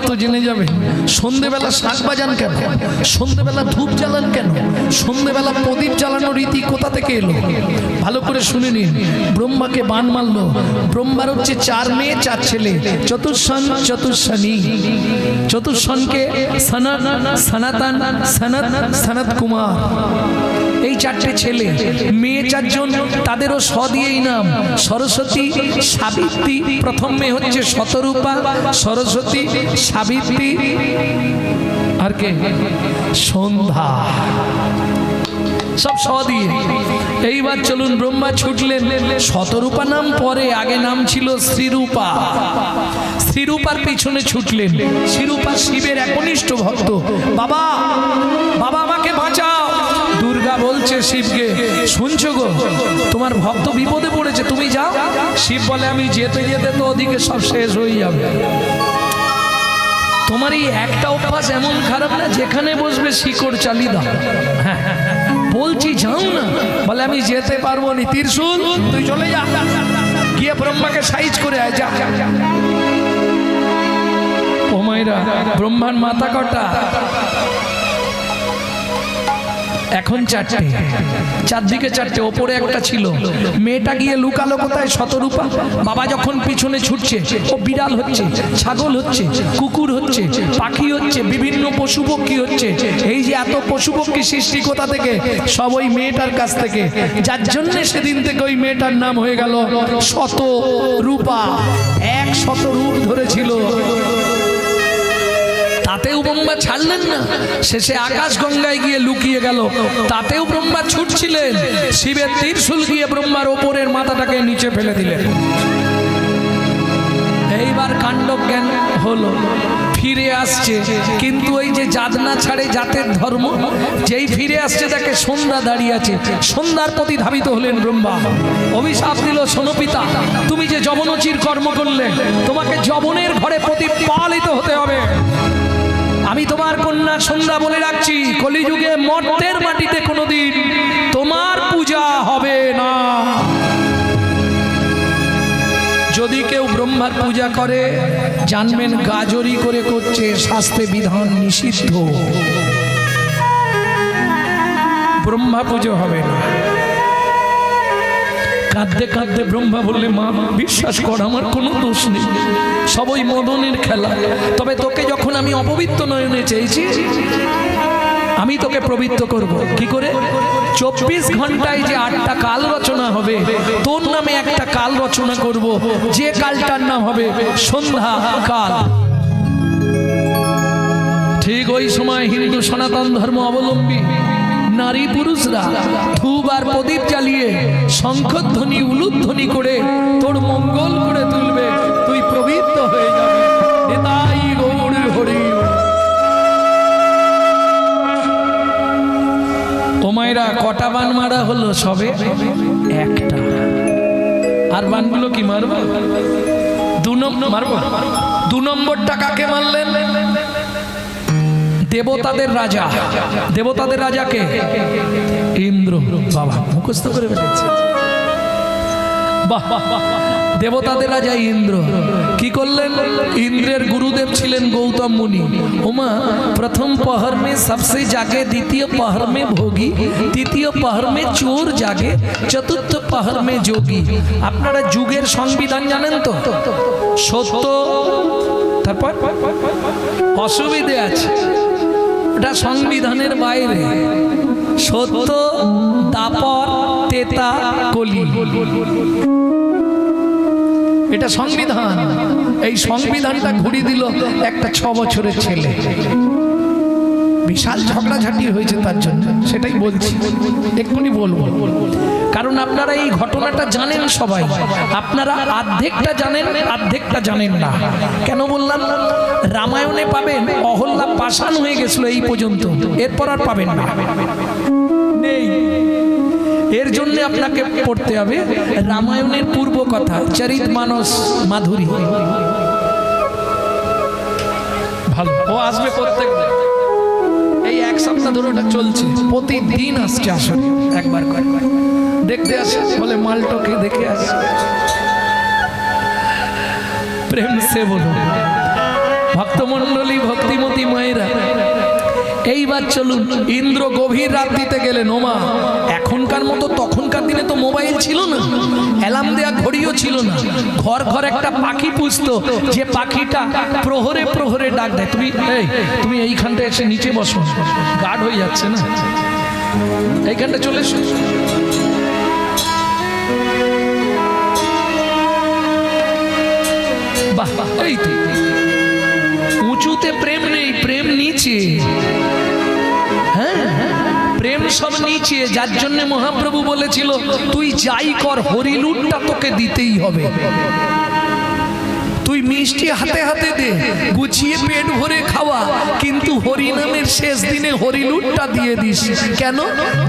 তত্ত্ব জেনে যাবে। সন্ধেবেলা শাক বাজান কেন, সন্ধেবেলা ধূপ জ্বালান কেন, সন্ধেবেলা প্রদীপ জ্বালানোর রীতি কোথা থেকে এলো? ভালো করে শুনে নিন। ব্রহ্মাকে বান মারলো। ব্রহ্মার হচ্ছে 4 মেয়ে 4 ছেলে, চতুর্ষণ চতুর্ষণী। চতুর্ষণকে সনত, সনাতন, সনত, সনত কুমার, এই 4টে ছেলে। মেয়ে 4 জন, তাদেরও স দিয়েই নাম, সরস্বতী, সাবিত্রী। প্রথম মেয়ে হচ্ছে শতরূপা, সরস্বতী, সাবিত্রী, আর কে? সন্ধ্যা। সব স দিয়ে। এইবার চলুন, ব্রহ্মা ছুটলেন। শতরূপা নাম পরে, আগে নাম ছিল শ্রীরূপা। শ্রীরূপার পিছনে ছুটলেন। শ্রীরূপা শিবের একনিষ্ঠ ভক্ত। বাবা, বাবা আমাকে বাঁচাও। দুর্গা বলছে শিবকে, শুনছো গো, তোমার ভক্ত বিপদে পড়েছে, তুমি যাও। শিব বলে, আমি যেতে যেতে তো ওদিকে সব শেষ হয়ে যাবে। তোমার এই একটা অভ্যাস এমন খারাপ না, যেখানে বসবে শিকড় চালিয়ে দাও। হ্যাঁ, বলছি যাও না। বলে, আমি যেতে পারবো না। ত্রিশূল, তুই চলে যা, গিয়ে ব্রহ্মাকে সাইজ করে আয়, যা। ও মায়েরা, ব্রহ্মার মাথা কটা? এখন 4টে, চারদিকে 4টে, ওপরে একটা ছিল। মেয়েটা গিয়ে লুকালো কোথায়? শতরূপা। বাবা যখন পিছনে ছুটছে, ও বিড়াল হচ্ছে, ছাগল হচ্ছে, কুকুর হচ্ছে, পাখি হচ্ছে, বিভিন্ন পশু পক্ষী হচ্ছে। এই যে এত পশু পক্ষী সৃষ্টি কোথা থেকে? সব ওই মেয়েটার কাছ থেকে। যার জন্য সেদিন থেকে ওই মেয়েটার নাম হয়ে গেল শতরূপা। 100 রূপ ধরেছিল। তাতেও ব্রহ্মা ছাড়লেন না, শেষে আকাশ গঙ্গায় গিয়ে লুকিয়ে গেল। তাতেও ব্রহ্মা ছুটছিলেন। শিবের ত্রিশূল গিয়ে ব্রহ্মার ওপরের মাথাটাকে নিচে ফেলে দিলেন। এইবার কাণ্ড জ্ঞান হলো, ফিরে আসছে। কিন্তু ওই যে জাত না ছাড়ে জাতের ধর্ম, যেই ফিরে আসছে তাকে সন্ধ্যা দাঁড়িয়ে আছে। সন্ধ্যার প্রতি ধাবিত হলেন ব্রহ্মা। অভিশাপ দিল, শোনো পিতা, তুমি যে যবনোচির কর্ম করলে, তোমাকে যবনের ঘরে প্রতিপালিত হতে হবে। আমি তোমার কন্যা সন্ধ্যা বলে রাখছি, কলিযুগে মর্তের মাটিতে কোনোদিন তোমার পূজা হবে না। যদি কেউ ব্রহ্মার পূজা করে, জানবেন গাজরি করে করছে, শাস্ত্রে বিধান নিষিদ্ধ। ব্রহ্মা পুজো হবে না। কাঁদতে কাঁদতে ব্রহ্মা বললে, মা বিশ্বাস কর, আমার কোনো দোষ নেই, সবই মদনের খেলা। তবে তোকে যখন আমি অপবিত্র নয়নে চেয়েছি, আমি তোকে পবিত্র করব। কি করে? 24 ঘন্টায় যে 8টা কাল রচনা হবে, তোর নামে একটা কাল রচনা করব, যে কালটার নাম হবে সন্ধ্যা কাল। ঠিক ওই সময় হিন্দু সনাতন ধর্ম অবলম্বী নারী পুরুষরা ধূপ আর প্রদীপ জ্বালিয়ে শঙ্খধ্বনি উলুধ্বনি করে তোর মঙ্গল করে তুলবে, তুই পবিত্র হয়ে যাবি। এটাই গৌর হরি। ও মায়েরা, কটা বান মারা হলো? সবে একটা। আর বানগুলো কি মারবো? 2 নম্বর মারবো। 2 নম্বরটা কাকে মারলেন? দেবতাদের রাজা। দেবতাদের রাজাকে ইন্দ্র। বাবা মুখস্থ করে ফেলেছে। বাহ, দেবতাদের রাজা ইন্দ্র কি করলেন? ইন্দ্রের গুরুদেব ছিলেন গৌতম মুনি। ওমা, প্রথম পহর মে সবসে জাগে, দ্বিতীয় পহর মে ভোগী, তৃতীয় পহর মে চোর জাগে, চতুর্থ পহর মে যোগী। আপনারা যুগের সংবিধান জানেন তো? সত্য, তারপর অসুবিধে আছে, ওটা সংবিধানের বাইরে। সত্য, দাপর, তেতা, কলি, এটা সংবিধান। এই সংবিধানটা ঘুরিয়ে দিল একটা 6 বছরের ছেলে। বিশাল ঝগড়াঝাটি হয়েছে তার জন্য, সেটাই বলছি, এক্ষুনি বলবো। কারণ আপনারা এই ঘটনাটা জানেন সবাই, আপনারা অর্ধেকটা জানেন, অর্ধেকটা জানেন না। কেন বললাম? রামায়ণে পাবেন অহল্যা পাষাণ হয়ে গেছিল এই পর্যন্ত, এরপর আর পাবেন না, নেই। এর জন্য আপনাকে পড়তে হবে রামায়ণের পূর্ব কথা, চরিতমানস মাধুরী। ভালো, ও আসবে প্রত্যেক দিন। এই 1 সপ্তাহ ধরে ওটা চলছে, প্রতিদিন আসছে। আসলে একবার করে দেখতে আসে, বলে মালটোকে দেখে আসে। প্রেম সে বলো। ভক্তমণ্ডলী, ভক্তিমতী মায়েরা, এইবার চলুন ইন্দ্র গভীর রাত্রিতে গেলেন। ওমা, এখনকার মতো তখনকার দিনে তো মোবাইল ছিল না, অ্যালার্ম দেওয়া ঘড়িও ছিল না। ঘর ঘর একটা পাখি পুষতো, যে পাখিটা প্রহরে প্রহরে ডাক দেয়। তুমি এইখানটা এসে নিচে বসো, গার্ড হয়ে যাচ্ছে না, এইখানটা চলে এসো। বাহ, এই তো উঁচুতে প্রেম নেই, প্রেম নিচে। হ্যাঁ, প্রেম সব নিচে। যার জন্য মহাপ্রভু বলেছিল তুই যাই কর, হরিলুটটা তোকে দিতেই হবে। তুই মিষ্টি হাতে হাতে দে, গুছিয়ে পেট ভরে খাওয়া, কিন্তু হরিনামের শেষ দিনে হরিলুটটা দিয়ে দিস। কেন?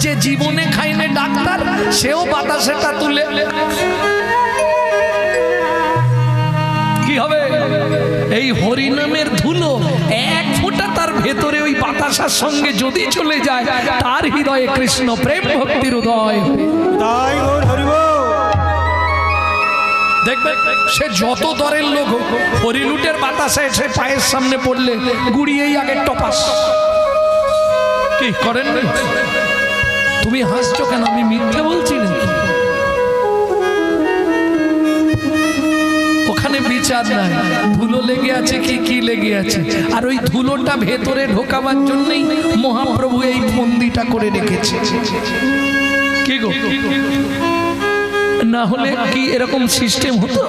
যে জীবনে খাইনে ডাক্তার, সেও বাতাসেটা তুলে কি হবে? এই হরিনামের ধুলো এক ফোঁটা তার ভেতরে ওই বাতাসার সঙ্গে যদি চলে যায়, তার হৃদয়ে কৃষ্ণ প্রেম ভক্তির উদয়। দেখবে সে যত দরের লোক, হরিলুটের বাতাসে সে পায়ের সামনে পড়লে গুড়িয়েই আগে টপাস। কি করেন? তুমি হাসছো কেন? আমি মিথ্যে বলছি না। ওখানে বিচার নাই, ধুলো লেগে আছে কি লেগে আছে। আর ওই ধুলোটা ভেতরে ঢোকাবার জন্যই মহাপ্রভু এই মন্দিরটা করে রেখেছে। কি গো, না হলে কি এরকম সিস্টেম হতো?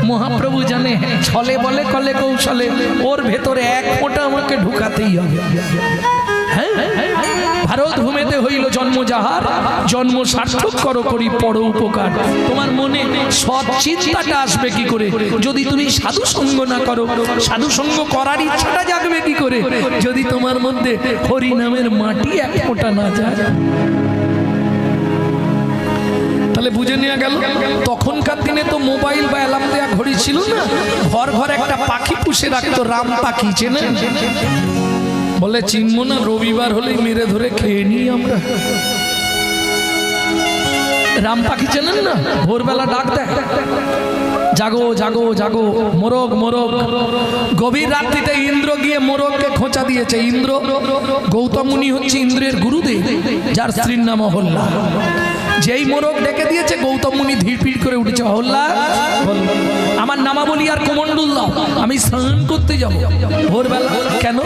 মহাপ্রভু জানে ছলে বলে কলে কৌশলে ওর ভেতরে এক ফোঁটা আমাকে ঢুকাতেই হবে। হ্যাঁ, ভারত ভূমিতে হইল জন্ম যাহার, জন্ম সার্থক করো করি পর উপকার। তোমার মনে সৎ চিন্তাটা আসবে কি করে যদি তুমি সাধু সঙ্গ না করো? সাধু সঙ্গ করার ইচ্ছাটা জাগবে কি করে যদি তোমার মধ্যে হরি নামের মাটি এক ফোঁটা না যায়? তাহলে বুঝে নেওয়া গেল, তখনকার দিনে তো মোবাইল বা অ্যালার্ম দেওয়া ঘড়ি ছিল না। ঘর ঘর একটা পাখি পুষে রাখতো, রাম পাখি। চেনেন? বলে চিনবো না, রবিবার হলেই মেরে ধরে খেয়ে নিই আমরা। রাম পাখি চেনেন না? ভোরবেলা ডাক দেয়, জাগো জাগো জাগো, মোরগ মোরগ। গভীর রাত্রিতে ইন্দ্র গিয়ে মোরগকে খোঁচা দিয়েছে। ইন্দ্র, গৌতম মুনি হচ্ছে ইন্দ্রের গুরুদেব, যার স্ত্রীর নাম অহল্যা। যেই মোরগ ডেকে দিয়েছে, গৌতম মুনি ধীরপিড় করে উঠেছে। অহল্যা, আমার নামাবলী আর কুমন্ডল দাও, আমি স্নান করতে যাব ভোরবেলা। কেন?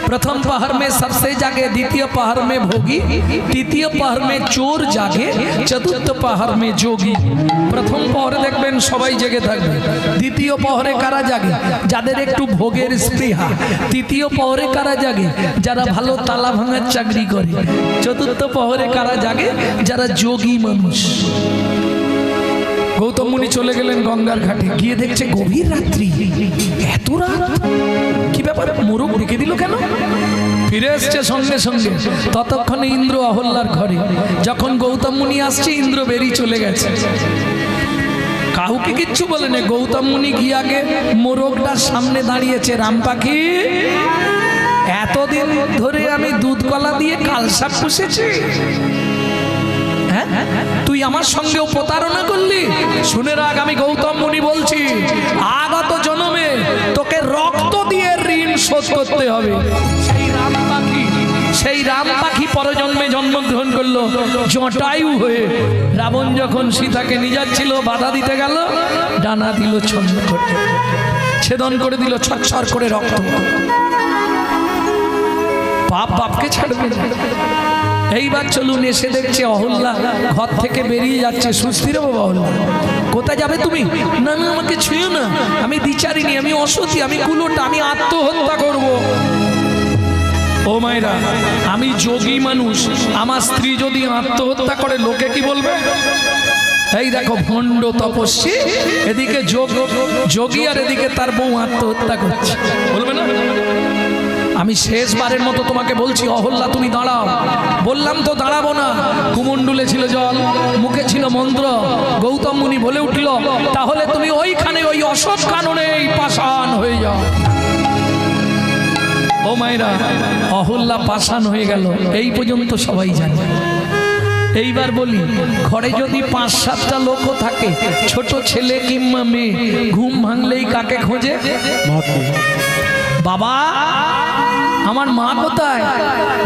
প্রথম পাহাড় মে সবসে জাগে, দ্বিতীয় পাহাড় মে ভোগী, তৃতীয় পাহাড় মে চোর জাগে, চতুর্থ পাহাড় মে যোগী। প্রথম পাহাড়ে দেখবেন সবাই জেগে থাকবে। দ্বিতীয় পাহাড়ে কারা জাগে? যাদের একটু ভোগের স্পৃহা। তৃতীয় পাহাড়ে কারা জাগে? যারা ভালো তালা ভাঙার চাকরি করে। চতুর্থ পাহাড়ে কারা জাগে? যারা যোগী মানুষ। গৌতম মুনি চলে গেলেন গঙ্গার ঘাটে, গিয়ে দেখছে গভীর রাত্রি, এত রাত, কি ব্যাপার? মোরগ ডেকে দিল কেন? ফিরে এসছে সঙ্গে সঙ্গে। ততক্ষণে ইন্দ্র অহল্যার ঘরে। যখন গৌতম মুনি আসছে, ইন্দ্র বেরিয়ে চলে গেছে। কাউকে কিচ্ছু বলে না। গৌতম মুনি গিয়ে আগে মোরগটার সামনে দাঁড়িয়েছে। রাম পাখি, এতদিন ধরে আমি দুধ কলা দিয়ে কালসাপ পুষেছি, তুই আমার সঙ্গেও প্রতারণা করলি? শুনে রাখ, আমি গৌতম মুনি বলছি, আগত জন্মে তোকে রক্ত দিয়ে ঋণ শোধ করতে হবে। সেই রাম পাখি পরজন্মে জন্মগ্রহণ করলো জটায়ু হয়ে। রাবণ যখন সীতাকে নিয়ে যাচ্ছিল, বাধা দিতে গেল, ডানা দিল ছন্ন করে, ছেদন করে দিল ছটছর করে রক্ত। পাপ বাপকে ছাড়বে না। এইবার চলুন, এসে দেখছে অহল্যা ঘর থেকে বেরিয়ে যাচ্ছে। সুস্থির বাবা, অহল্যা কোথায় যাবে তুমি? না না, আমাকে ছুঁয়ো না, আমি দ্বিচারিণী, আমি অসতী, আমি কুলোটা, আমি আত্মহত্যা করব। ও মায়েরা, আমি যোগী মানুষ, আমার স্ত্রী যদি আত্মহত্যা করে লোকে কি বলবে? এই দেখো ভণ্ড তপস্বী, এদিকে যোগী আর এদিকে তার বউ আত্মহত্যা করছে, বলবে না? আমি শেষবারের মতো তোমাকে বলছি, অহল্যা তুমি দাঁড়াও। বললাম তো দাঁড়াবো না। কুমণ্ডলে ছিল জল, মুখে ছিল মন্ত্র। গৌতম মুনি বলে উঠল, তাহলে তুমি ওইখানে ওই অশোক কাননে পাষাণ হয়ে যাও। ও মায়েরা, অহল্যা পাষাণ হয়ে গেল। এই পর্যন্ত সবাই জানে। এইবার বলি, ঘরে যদি 5-7টা লোকও থাকে, ছোট ছেলে কিংবা মেয়ে, ঘুম ভাঙলেই কাকে খোঁজে? বাবা আমার মা কোথায়?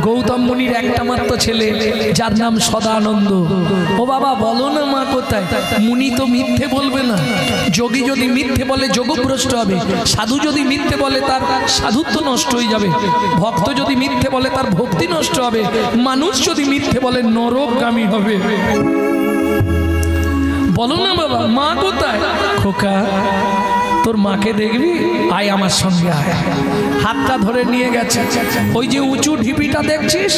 গৌতম মুনির একটা মাত্র ছেলে, যার নাম সদানন্দ। ও বাবা বলো না মা কোথায়? মুনি তো মিথ্যে বলবে না। যোগী যদি মিথ্যে বলে যোগভ্রষ্ট হবে, সাধু যদি মিথ্যে বলে তার সাধুত্ব নষ্ট হয়ে যাবে, ভক্ত যদি মিথ্যে বলে তার ভক্তি নষ্ট হবে, মানুষ যদি মিথ্যে বলে নরকগামী হবে। বলো না বাবা মা কোথায়? খোকা তোর মাকে দেখবি, আয় আমার সঙ্গে আয়। হাতটা ধরে নিয়ে গেছে। ওই যে উঁচু ঢিপিটা দেখছিস,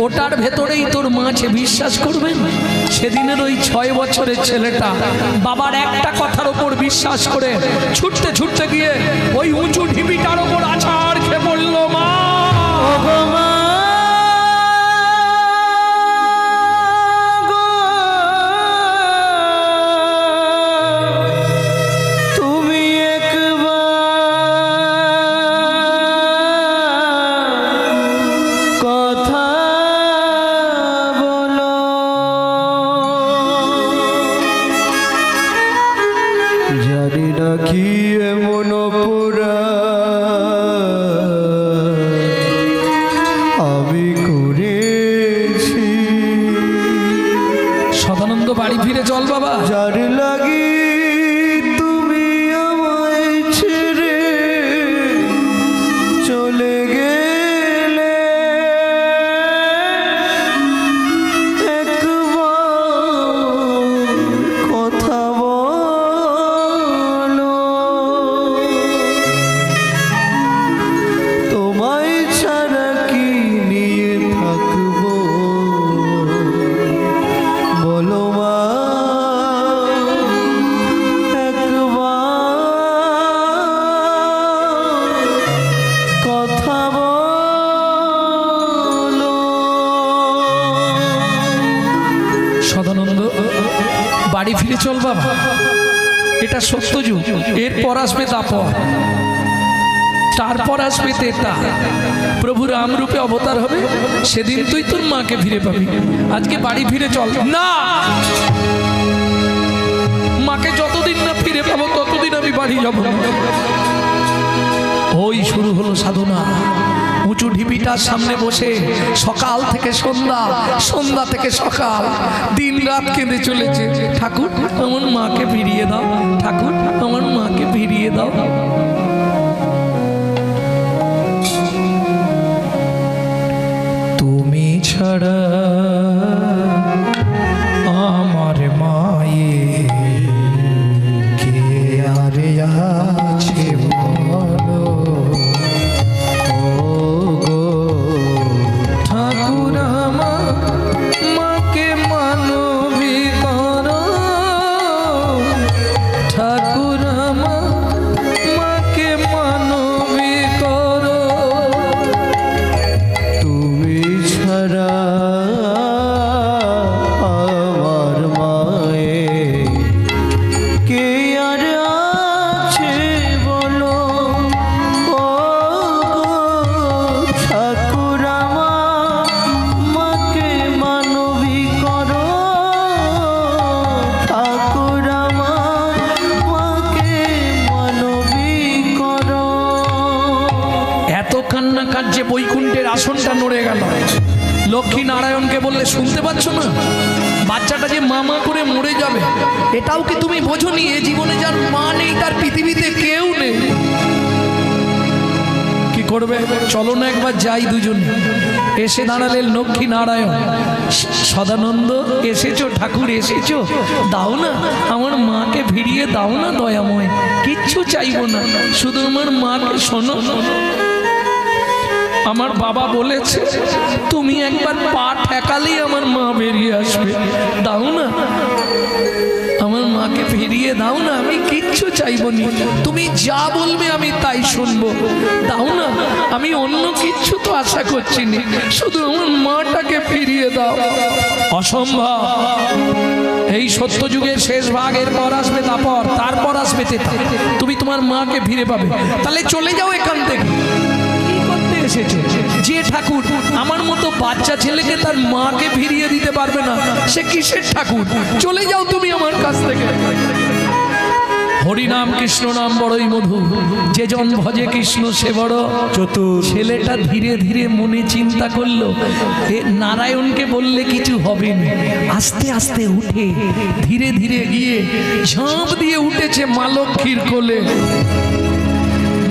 ওটার ভেতরেই তোর মা আছে। বিশ্বাস করবেন, সেদিনের ওই 6 বছরের ছেলেটা বাবার একটা কথার ওপর বিশ্বাস করে ছুটতে ছুটতে গিয়ে ওই উঁচু ঢিপিটার ওপর আছাড় খেয়ে পড়ল। মা সদানন্দ বাড়ি ফিরে চল বাবা। যার লাগি তুমি আমায় ছেড়ে চলে গেলে, একবার কথা বলো, তোমায় ছাড়া কি নিয়ে থাকবো? বলো মা একবার কথা বলো। সদানন্দ বাড়ি ফিরে চল বাবা, এটা সত্যযুগ। এরপর আসবে দাপর, তারপর আসবে তেতা। প্রভু রাম রূপে অবতার হবে, সেদিন তুই তোর মাকে ফিরে পাবি। আজকে বাড়ি ফিরে চল। না, মাকে যতদিন না ফিরে পাবো ততদিন আমি বাড়ি যাব না। ওই শুরু হলো সাধনা। উঁচু ঢিপিটার সামনে বসে সকাল থেকে সন্ধ্যা, সন্ধ্যা থেকে সকাল, দিন রাত কেঁদে চলেছে। ঠাকুর আমার মাকে ফিরিয়ে দাও, ঠাকুর আমার মাকে ফিরিয়ে দাও। তুমি ছাড়া আমার মায়ের কে আর আছে বলো? ও গো ঠাকুর আমার মাকে মানবী করো, ঠাকুর আমার মাকে মানবী করো। তুমি ছাড়া আমার মায়ের কে আর আছে বলো? ও ঠাকুর আমার মাকে মানবী করো, ঠাকুর আমার মাকে মানবী করো। এত কান্না কার্যে বৈকুণ্ঠের আসনটা নড়ে গেল। লক্ষ্মী নারায়ণকে বললে শুনতে পাচ্ছ না? বাচ্চাটা যে মামা করে মরে যাবে, এটাও কি তুমি বোঝনি? এ জীবনে যার মা নেই তার পৃথিবীতে কেউ নেই। কি করবে? চলো না একবার যাই দুজন। এসে দাঁড়ালেন লক্ষ্মী নারায়ণ। সদানন্দ এসেছো ঠাকুর, এসেছো, দাও না আমার মাকে ফিরিয়ে দাও না দয়াময়। কিচ্ছু চাইবো না, শুধু আমার মাকে শোনো। আমার বাবা বলেছে তুমি একবার পা ঠেকালেই আমার মা বেরিয়ে আসবে। দাও না আমার মাকে ফিরিয়ে দাও না, আমি কিচ্ছু চাইবো না, তুমি যা বলবে আমি তাই শুনবো। দাও না, আমি অন্য কিচ্ছু তো আশা করছি না, শুধু আমার মাটাকে ফিরিয়ে দাও। অসম্ভব। এই সত্যযুগের শেষ ভাগের পর আসবে তারপর, তারপর আসবে তেতা। তুমি তোমার মাকে ফিরে পাবে। তাহলে চলে যাও এখান থেকে। কি করতে এসেছো? যে ঠাকুর আমার মতো বাচ্চা ছেলেকে তার মাকে ফিরিয়ে দিতে পারবে না, সে কিসের ঠাকুর? চলে যাও তুমি আমার কাছ থেকে। হরিনাম কৃষ্ণ নাম বড়ই মধু, যে জন ভজে কৃষ্ণ সে বড় চতুর। ছেলেটা ধীরে ধীরে মনে চিন্তা করলো, এ নারায়ণকে বললে কিছু হবে না। আস্তে আস্তে উঠে ধীরে ধীরে গিয়ে ঝাঁপ দিয়ে উঠেছে মা লক্ষ্মীর কোলে।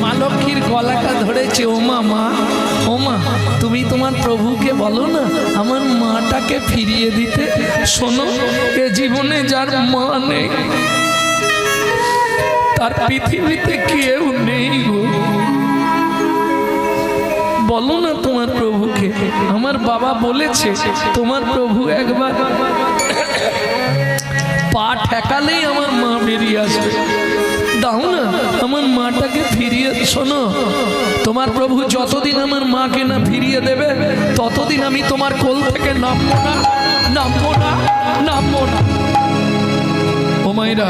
মা লক্ষ্মীর গলাটা ধরেছে, ওমা মা, ওমা তুমি তোমার প্রভুকে বলো না আমার মাটাকে ফিরিয়ে দিতে। শোনো, এ জীবনে যার মা নেই তার পৃথিবীতে কেউ নেই গো। বলো না তোমার প্রভুকে, আমার বাবা বলেছে তোমার প্রভু একবার পা ঠেকালেই আমার মা বেরিয়ে আসবে। দাও না আমার মাটাকে ফিরিয়ে। শোনো, তোমার প্রভু যতদিন আমার মাকে না ফিরিয়ে দেবে ততদিন আমি তোমার কোল থেকে নামবো না, নামবো না, নামবো না। ও মায়েরা,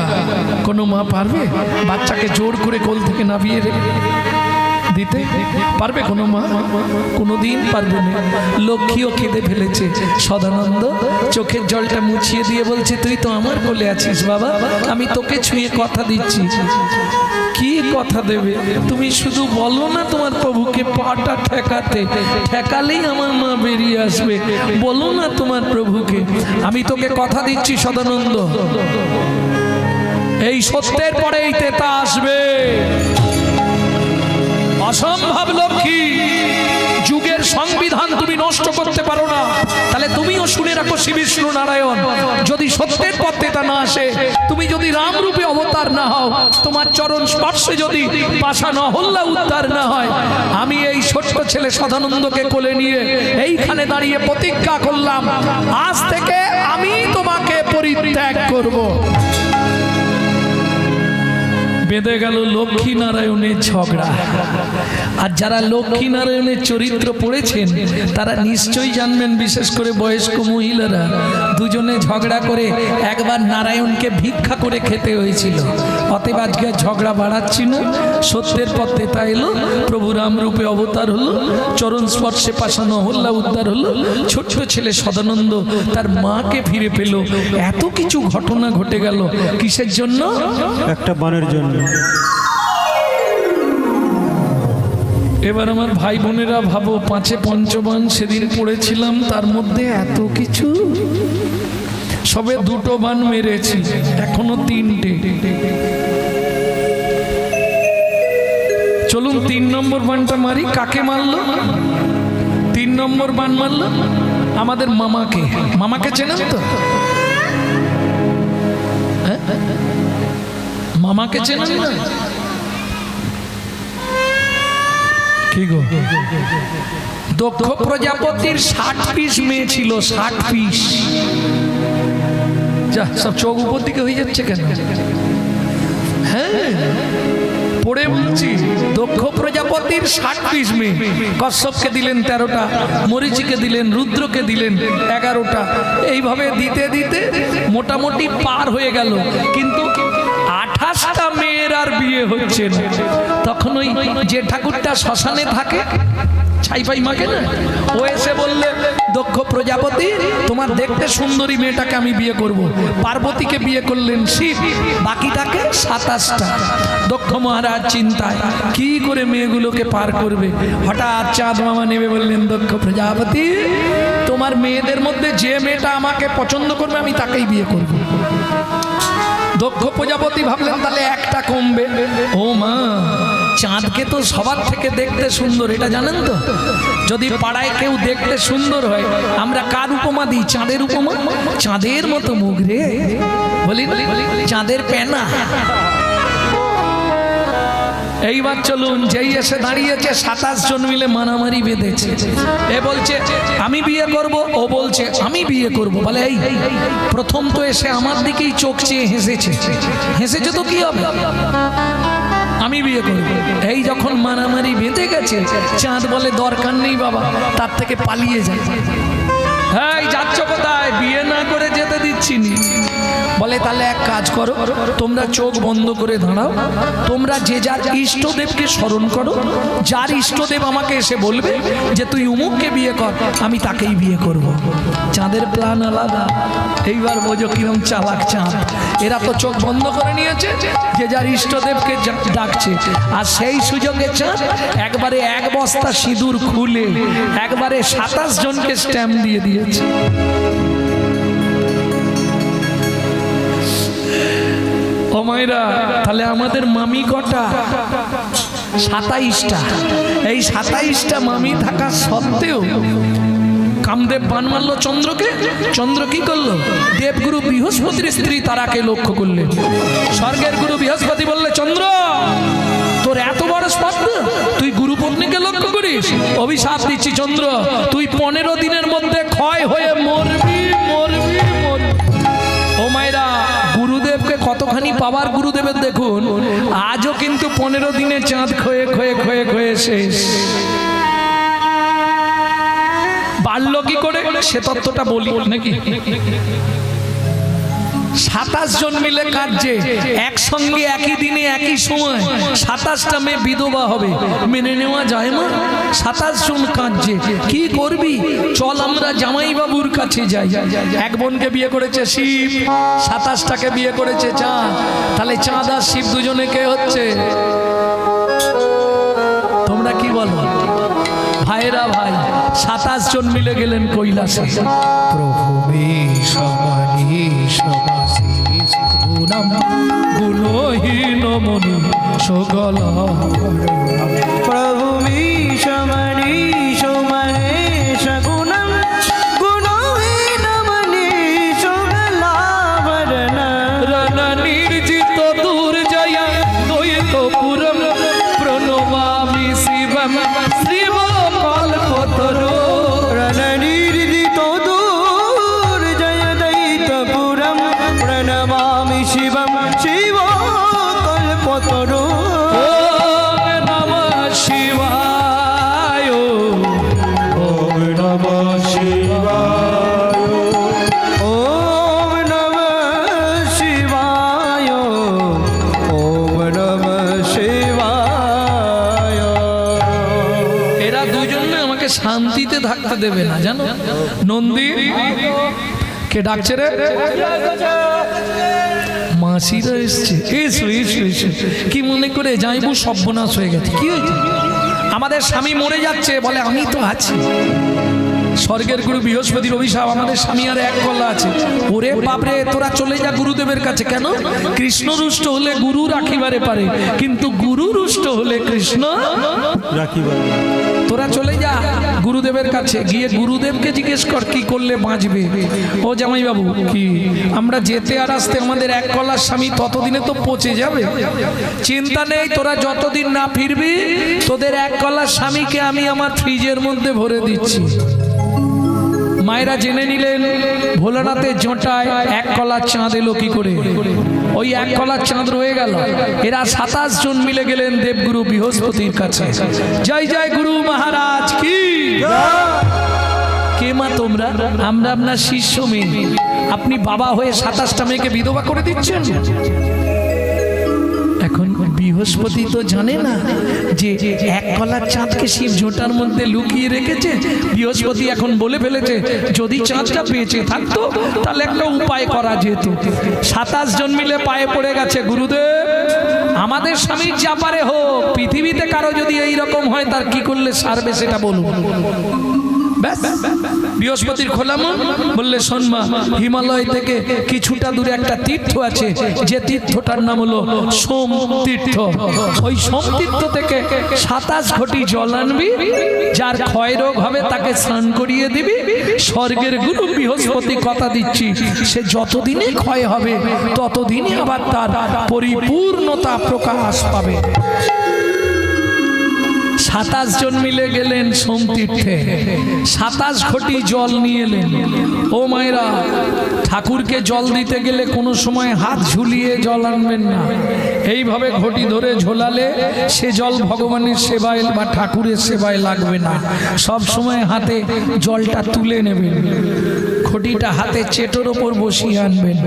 কোনো মা পারবে বাচ্চাকে জোর করে কোল থেকে নামিয়ে দিতে? পারবে কোনো মা? কোনোদিন পারবে না। লক্ষ্মীও কেঁদে ফেলেছে। সদানন্দ চোখের জলটা মুছিয়ে দিয়ে বলছে, তুই তো আমার কোলে আছিস বাবা, আমি তোকে ছুঁয়ে কথা দিচ্ছি। কি কথা দেবে? তুমি শুধু বলো না তোমার প্রভুকে পাটা ঠেকাতে, ঠেকালেই আমার মা বেরিয়ে আসবে। বলো না তোমার প্রভুকে, আমি তোকে কথা দিচ্ছি সদানন্দ, এই সত্যের পরে এই তেতা আসবে। অসম্ভব লক্ষ্মী, যুগের সংবিধান তুমি নষ্ট করতে পারো না। তাহলে তুমিও শুনে রাখো শ্রী বিষ্ণু নারায়ণ, যদি সত্যের পথ তেতা না আসে, তুমি যদি রাম রূপে অবতার না হও, তোমার চরণ স্পর্শে যদি পাষাণ হল্লা উদ্ধার না হয়, আমি এই ছোট্ট ছেলে সদানন্দকে কোলে নিয়ে এইখানে দাঁড়িয়ে প্রতিজ্ঞা করলাম, আজ থেকে আমি তোমাকে পরিত্যাগ করব। বেঁধে গেল লক্ষ্মী নারায়ণের ঝগড়া। আর যারা লক্ষ্মী নারায়ণের চরিত্র পড়েছেন তারা নিশ্চয়ই জানবেন, বিশেষ করে বয়স্ক মহিলারা, দুজনে ঝগড়া করে একবার নারায়ণকে ভিক্ষা করে খেতে হয়েছিল। অতএব আজকে ঝগড়া বাড়াচ্ছি না, সত্যের পথ তেতা এলো, প্রভু রাম রূপে অবতার হলো, চরণ স্পর্শে পাষাণ হল্লা উদ্ধার হলো, ছোট্ট ছেলে সদানন্দ তার মাকে ফিরে পেল। এত কিছু ঘটনা ঘটে গেল কিসের জন্য? একটা বানের জন্য। এবার আমার ভাই বোনেরা ভাবো, পাঁচে পঞ্চবান সেদিন পড়েছিলাম, তার মধ্যে এত কিছু। সবে দুটো বান মেরেছি, এখনো তিনটে। চলুন 3 নম্বর বানটা মারি। কাকে মারলো? 3 নম্বর বান মারলো আমাদের মামাকে। মামাকে চেনেন তো? হ্যাঁ, মামাকে চেনেন না? কি গো, দক্ষ প্রজাপতির 60 পিস মেয়ে ছিল, 60 পিস। যা, সব চোখ উপর দিকে হয়ে যাচ্ছে কেন? হ্যাঁ, পড়ে বলছি, দক্ষ প্রজাপতির 60 পিস মেয়ে। কশ্যপকে দিলেন 13টা, মরীচিকে দিলেন, রুদ্রকে দিলেন 11টা। এইভাবে দিতে দিতে মোটামুটি পার হয়ে গেল, কিন্তু 28টা মেয়ের আর বিয়ে হচ্ছে না। তখন ওই যে ঠাকুরটা শ্মশানে থাকে, ছাইপাই মাকে না, ও এসে বললে, দক্ষ প্রজাপতি তোমার দেখতে সুন্দরী মেয়েটাকে আমি বিয়ে করব। পার্বতীকে বিয়ে করলেন শিব, বাকি থাকে 27টা। দক্ষ মহারাজ চিন্তায় কি করে মেয়েগুলোকে পার করবে। হঠাৎ চাঁদ মামা নেমে বললেন, দক্ষ প্রজাপতি তোমার মেয়েদের মধ্যে যে মেয়েটা আমাকে পছন্দ করবে আমি তাকেই বিয়ে করব। দক্ষ প্রজাপতি ভাবলেন তাহলে একটা কমবে। ও মা, চাঁদকে তো সবার থেকে দেখতে সুন্দর, এটা জানেন তো? যদি পাড়ায় কেউ দেখতে সুন্দর হয়, আমরা কার উপমা দিই? চাঁদের উপমা। চাঁদের মতো মুখ রে, বলি চাঁদের পেনা। এইবার চলুন, যেই এসে দাঁড়িয়েছে 27 জন মিলে মারামারি বেঁধেছে। এ বলছে আমি বিয়ে করব, ও বলছে আমি বিয়ে করব। বলে এই প্রথম তো এসে আমার দিকেই চোখ চেয়ে হেসেছে, হেসেছে তো কি হবে, আমি বিয়ে করব। এই যখন মারামারি বেঁধে গেছে, চাঁদ বলে দরকার নেই বাবা, তার থেকে পালিয়ে যায়। হ্যাঁ যাচ্ছ কোথায়? বিয়ে না করে যেতে দিচ্ছি নি। বলে তাহলে এক কাজ করো, তোমরা চোখ বন্ধ করে দাঁড়াও, তোমরা যে যার ইষ্টদেবকে স্মরণ করো, যার ইষ্টদেব আমাকে এসে বলবে যে তুই উমুককে বিয়ে কর, আমি তাকেই বিয়ে করব। চাঁদের প্ল্যান আলাদা। এইবার বোঝো কিরম চালাক চাঁদ। এরা তো চোখ বন্ধ করে নিয়েছে, যে যার ইষ্টদেবকে ডাকছে, আর সেই সুযোগে চাঁদ একবারে এক বস্তা সিঁদুর খুলে একবারে 27 জনকে স্ট্যাম্প দিয়ে দিয়েছে। ও মায়েরা, তাহলে আমাদের মামি কটা? 27টা। এই 27টা মামি থাকা সত্ত্বেও কামদেব বান মারলো চন্দ্রকে। চন্দ্র কি করলো? দেবগুরু বৃহস্পতির স্ত্রী তারাকে লক্ষ্য করলে। স্বর্গের গুরু বৃহস্পতি বললে, চন্দ্র তোর এত বড় স্পর্ধা, তুই গুরু পত্নীকে লক্ষ্য করিস? অভিশাপ দিচ্ছি চন্দ্র, তুই 15 দিনের মধ্যে ক্ষয় হয়ে মরবি মরবি মরবি। ও মায়েরা, গুরুদেবকে কতখানি পাওয়ার গুরুদেবের দেখুন, আজও কিন্তু 15 দিনে চাঁদ ক্ষয়ে ক্ষয়ে ক্ষয়ে ক্ষয়ে শেষ। বাড়লো কি করে সে তত্ত্বটা বলি নাকি? 27 জন মিলে কাঁদছে একসঙ্গে, একই দিনে একই সময়। 27টা মেয়ে বিধবা হবে, মেনে নেওয়া যায় না? 27 জন কাঁদছে, কি করবি? চল আমরা জামাই বাবুর কাছে যাই। এক বোনকে বিয়ে করেছে শিব, 27টাকে বিয়ে করেছে চাঁদ। তাহলে চাঁদ আর শিব দুজনে কে হচ্ছে? তোমরা কি বলো ভাইরা? ভাই 27 জন মিলে গেলেন কৈলাসে। প্রভু গুণহীন মনি সকল প্রভু মনীষ মহেশ গুণম গুণহীন মনীষ গলাভরণ রণ নির্জিত দুর্জয়া দ্বৈতপুরম প্রণমামি শিবম শিব কল্পতরু। রণনির্জিত দুর্জয় দৈতপুরম প্রণমামি শিবম শিব কল্পতরু। ওম নমঃ শিবায়, ওম নমঃ শিবায়, ওম নমঃ শিবায়, ওম নমঃ শিবায়। এরা দুজনে আমাকে শান্তিতে থাকতে দেবে না জানো। নন্দী কে ডাকছে রে? মাসিরা এসছে। এসো এসো এসো। কি মনে করে যাইবো? সর্বনাশ হয়ে গেছে। কি হয়েছে? আমাদের স্বামী মরে যাচ্ছে। বলে আমি তো আছি। স্বর্গের গুরু বৃহস্পতির অভিশাপ, আমাদের স্বামী আর এক কলা আছে। ওরে বাপরে, তোরা চলে যা গুরুদেবের কাছে। কেন? কৃষ্ণ রুষ্ট হলে গুরু রাখিবারে পারে, কিন্তু গুরু রুষ্ট হলে কৃষ্ণ রাখিবার। তোরা চলে যা গুরুদেবের কাছে, গিয়ে গুরুদেবকে জিজ্ঞেস কর কি করলে বাঁচবে। ও জামাই বাবু, কি আমরা যেতে আর আসতে আমাদের এক কলার স্বামী ততদিনে তো পচে যাবে। চিন্তা নেই, তোরা যতদিন না ফিরবি তোদের এক কলার স্বামীকে আমি আমার ফ্রিজের মধ্যে ভরে দিচ্ছি। মায়েরা জেনে নিলেন ভোলানাথের জোটায় এক কলার চাঁদ এলো কি করে। ওই এক কলার চাঁদ রয়ে গেল। এরা 27 জন মিলে গেলেন দেবগুরু বৃহস্পতির কাছে। জয় জয় গুরু মহারাজ কি। কে মা তোমরা? আমরা আপনার শিষ্য মেয়ে। আপনি বাবা হয়ে 27টা মেয়েকে বিধবা করে দিচ্ছেন। এখন বৃহস্পতি তো জানে না যে এক কলার চাঁদকে শিব ঝোঁটার মধ্যে লুকিয়ে রেখেছে। বৃহস্পতি এখন বলে ফেলেছে যদি চাঁদটা বেঁচে থাকতো তাহলে একটা উপায় করা যেত। 27 জন মিলে পায়ে পড়ে গেছে, গুরুদেব আমাদের স্বামীর যা পারে হোক, পৃথিবীতে কারো যদি এইরকম হয় তার কি করলে সারবে সেটা বলুন। ব্যাস বৃহস্পতির খোলা মন বললে, শোন মা, হিমালয় থেকে কিছুটা দূরে একটা তীর্থ আছে, যে তীর্থটার নাম হলো সোম তীর্থ। ওই সোম তীর্থ থেকে 27 ঘটি জল আনবি, যার ক্ষয় রোগ হবে তাকে স্নান করিয়ে দিবি। স্বর্গের গুরু বৃহস্পতি কথা দিচ্ছি, সে যতদিনে ক্ষয় হবে ততদিনই আবার তার পরিপূর্ণতা প্রকাশ পাবে। 27 জন মিলে গেলেন সোমতীর্থে, 27 ঘটি জল নিয়ে এলেন। ও মায়েরা, ঠাকুরকে জল দিতে গেলে কোনো সময় হাত ঝুলিয়ে জল আনবেন না। এইভাবে ঘটি ধরে ঝোলালে সে জল ভগবানের সেবায় বা ঠাকুরের সেবায় লাগবে না। সব সময় হাতে জলটা তুলে নেবেন, ঘটিটা হাতে চেটোর ওপর বসিয়ে আনবেন,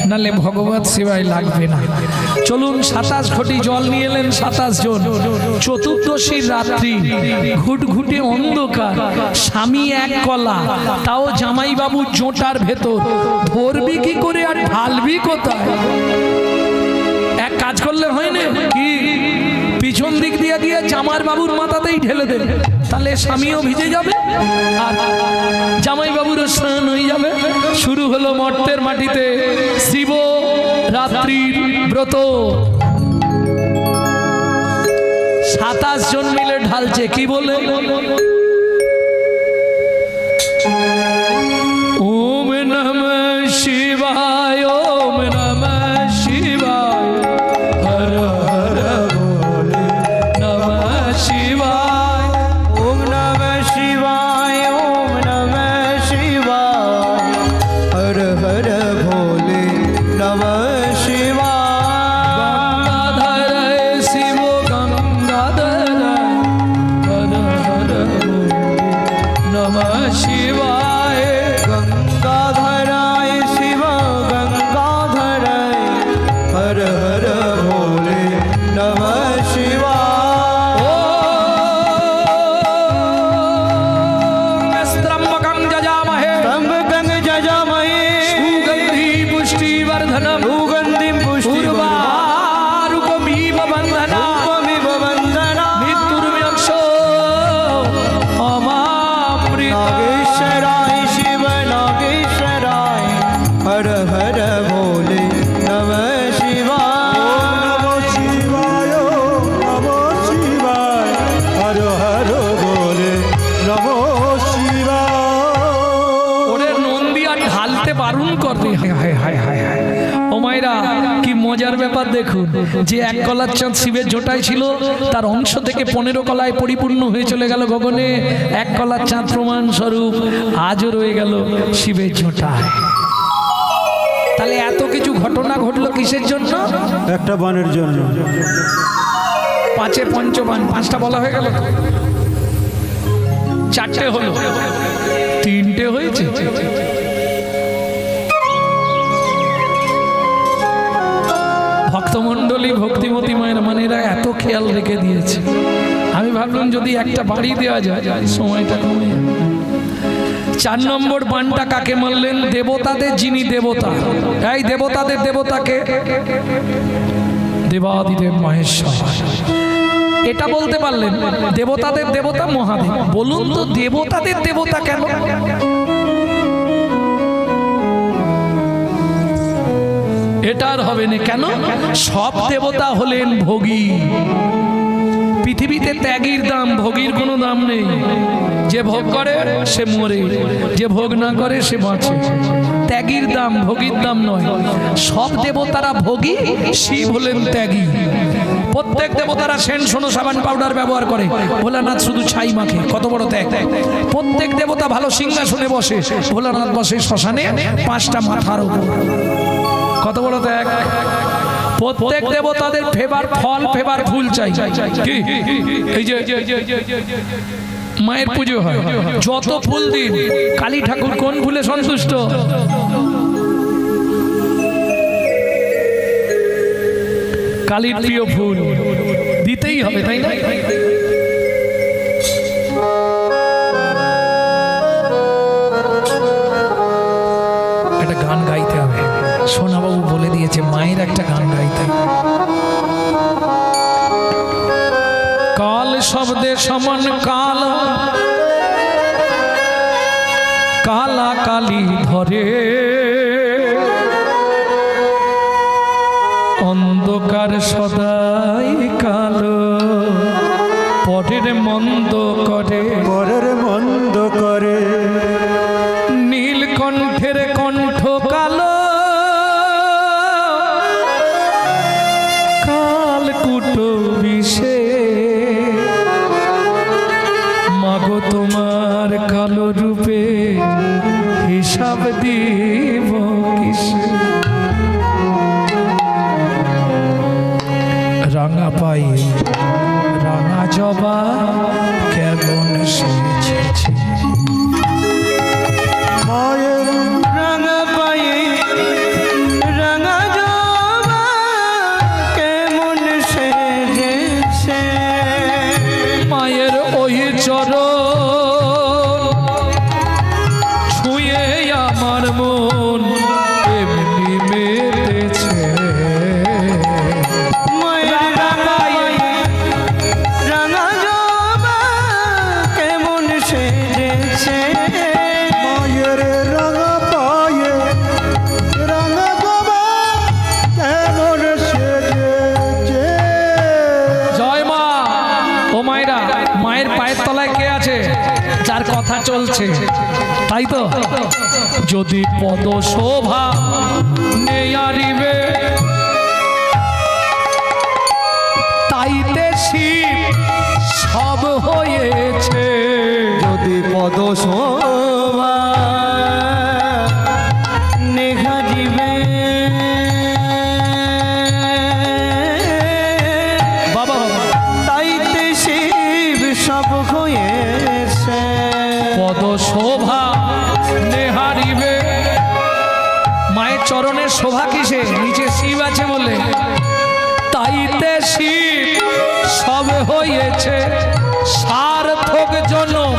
নালে ভগবত সেবায় লাগবে না। চলুন, 27 ঘটি জল নিয়ে এলেন 27 জন। চতুর্দশীর রাত্রি, ঘুটঘুটে অন্ধকার, স্বামী এক কলা, তাও জামাইবাবু জোটার ভেতর, ধরবি কি করে আর ঢালবি কোথায়? এক কাজ করলে হয় না কি, পিছন দিক দিয়ে গিয়ে জামার বাবুর মাথাতেই ঢেলে দেবে, তাহলে স্বামীও ভিজে যাবে আর জামাই বাবুরও স্নান হয়ে যাবে। শুরু হলো মর্তের মাটিতে শিব রাত্রির ব্রত। 27 জন মিলে ঢালছে, কি বলে? ওম নমঃ শিবায়, ওম নমঃ শিবায়, হর হর ভোলে নমঃ শিবায়, ওম নমঃ শিবায়, ওম নমঃ শিবায়, হর হর ভোলে নমঃ শিবায়। গঙ্গাধর শিব গঙ্গাধর, হর হর ভোলে নমঃ শিবায়। গঙ্গাধরায় শিব গঙ্গাধরায়, হর হর ভোলে নমঃ শিবায়। ওম স্ত্রম্বকং যজামহে, ত্রম্বকং যজামহে, সুগন্ধি পুষ্টিবর্ধনম, সুগন্ধিম পুষ্টিবর্ধনম, উর্বারুকমিব বন্ধনা, রূপমিব বন্দনা, মৃত্যুর্মোক্ষ অমামৃতা। নাগেশ্বরায় শিব নাগেশ্বরায়, হর হর ভোলে নমঃ শিবায়। শিবায় নমঃ শিবায়, হর হর বলে নমঃ শিবায়। ওরে নন্দিয়া ঢালতে বারণ করবে। হায় হায় হায় হায় হায়। ও মায়েরা, কি মজার ব্যাপার দেখুন, যে এক কলার চাঁদ শিবের জোটায় ছিল, তার অংশ থেকে 15 কলায় পরিপূর্ণ হয়ে চলে গেল গগনে। এক কলার চাঁদ প্রমাণ স্বরূপ আজও রয়ে গেল শিবের জোটায়। তাহলে এত কিছু ঘটনা ঘটলো কিসের জন্য? একটা বানের জন্য। পাঁচে পঞ্চবান, 5টা বলা হয়ে গেল, 4টে হলো, 3টে হয়েছে। ভক্তমণ্ডলী, ভক্তিমতী মায়ের মানে এরা এত খেয়াল রেখে দিয়েছে। আমি ভাবলাম যদি একটা বাড়ি দেওয়া যায়, সময়টা কমে যাবে। 4 নম্বর বানটা কাকে মারলেন? দেবতাদের যিনি দেবতা। এই দেবতাদের দেবতাকে দেবাদিদেব মহেশ্বর। এটা বলতে পারলেন দেবতাদের দেবতা মহাদেব। বলুন তো দেবতাদের দেবতা কেন? এটা আর হবে না কেন? সব দেবতা হলেন ভোগী। পৃথিবীতে ত্যাগীর দাম, ভোগীর কোনো দাম নেই। যে ভোগ করে সে মরে, যে ভোগ না করে সে বাঁচে। ত্যাগীর দাম, ভোগীর দাম নয়। সব দেবতারা ভোগী, শিব হলেন ত্যাগী। প্রত্যেক দেবতারা সেন, সোনো, সাবান, পাউডার ব্যবহার করে, ভোলানাথ শুধু ছাই মাখে। কত বড় ত্যাগ! প্রত্যেক দেবতা ভালো সিংহাসনে বসে, ভোলানাথ বসে শ্মশানে 5টা মাথার উপর। কত বড় ত্যাগ! প্রত্যেক দেবতাদের ফেভার ফল, ফেভার ফুল চাই। কি এই যে মায়ের পুজো হয়, যত ফুল দিন, কালী ঠাকুর কোন ফুলে সন্তুষ্ট? কালীর প্রিয় ফুল দিতেই হবে, তাই না? একটা গান গাইতে হবে। সোনাবাবু বলে দিয়েছে মায়ের একটা গান গাইতে। কাল শব্দে সমান কাল, কালা কালী ধরে, অন্ধকার সদাই কালো, পরের মন্দ করে, পরের মন্দ করে, নীলকণ্ঠের কণ্ঠ কালো, কালকুট বিষে, মাগো তোমার কালো রূপে হিসাব দিব কিসে রাঙা পাই রাঙা জবা কেমন সেজেছে মায়ের রাঙা পায়ে রাঙা জবা কেমন সেজেছে মায়ের ওই চরণ ছুঁয়ে আমার মন এমনি মেতেছে মায়ের রাঙা রাঙা জবা কেমন সেজেছে মায়ের রাঙা পায়ে রাঙা জবা কেমন সেজেছে জয় মা ও মায়েরা মায়ের পায়ের তলায় কে আছে যার কথা চলছে তাই তো যদি পদ শোভা নেয়ারিবে তাইতে শিব সব হয়েছে যদি পদ শোভা নেঘা দিবে বাবা তাইতে শিব সব হয়েছে পদ শোভা নেহারিবে মায়ের চরণের শোভা কিসে নিচে শিব আছে বলে তাইতে শিব সব হয়েছে সার্থক জনম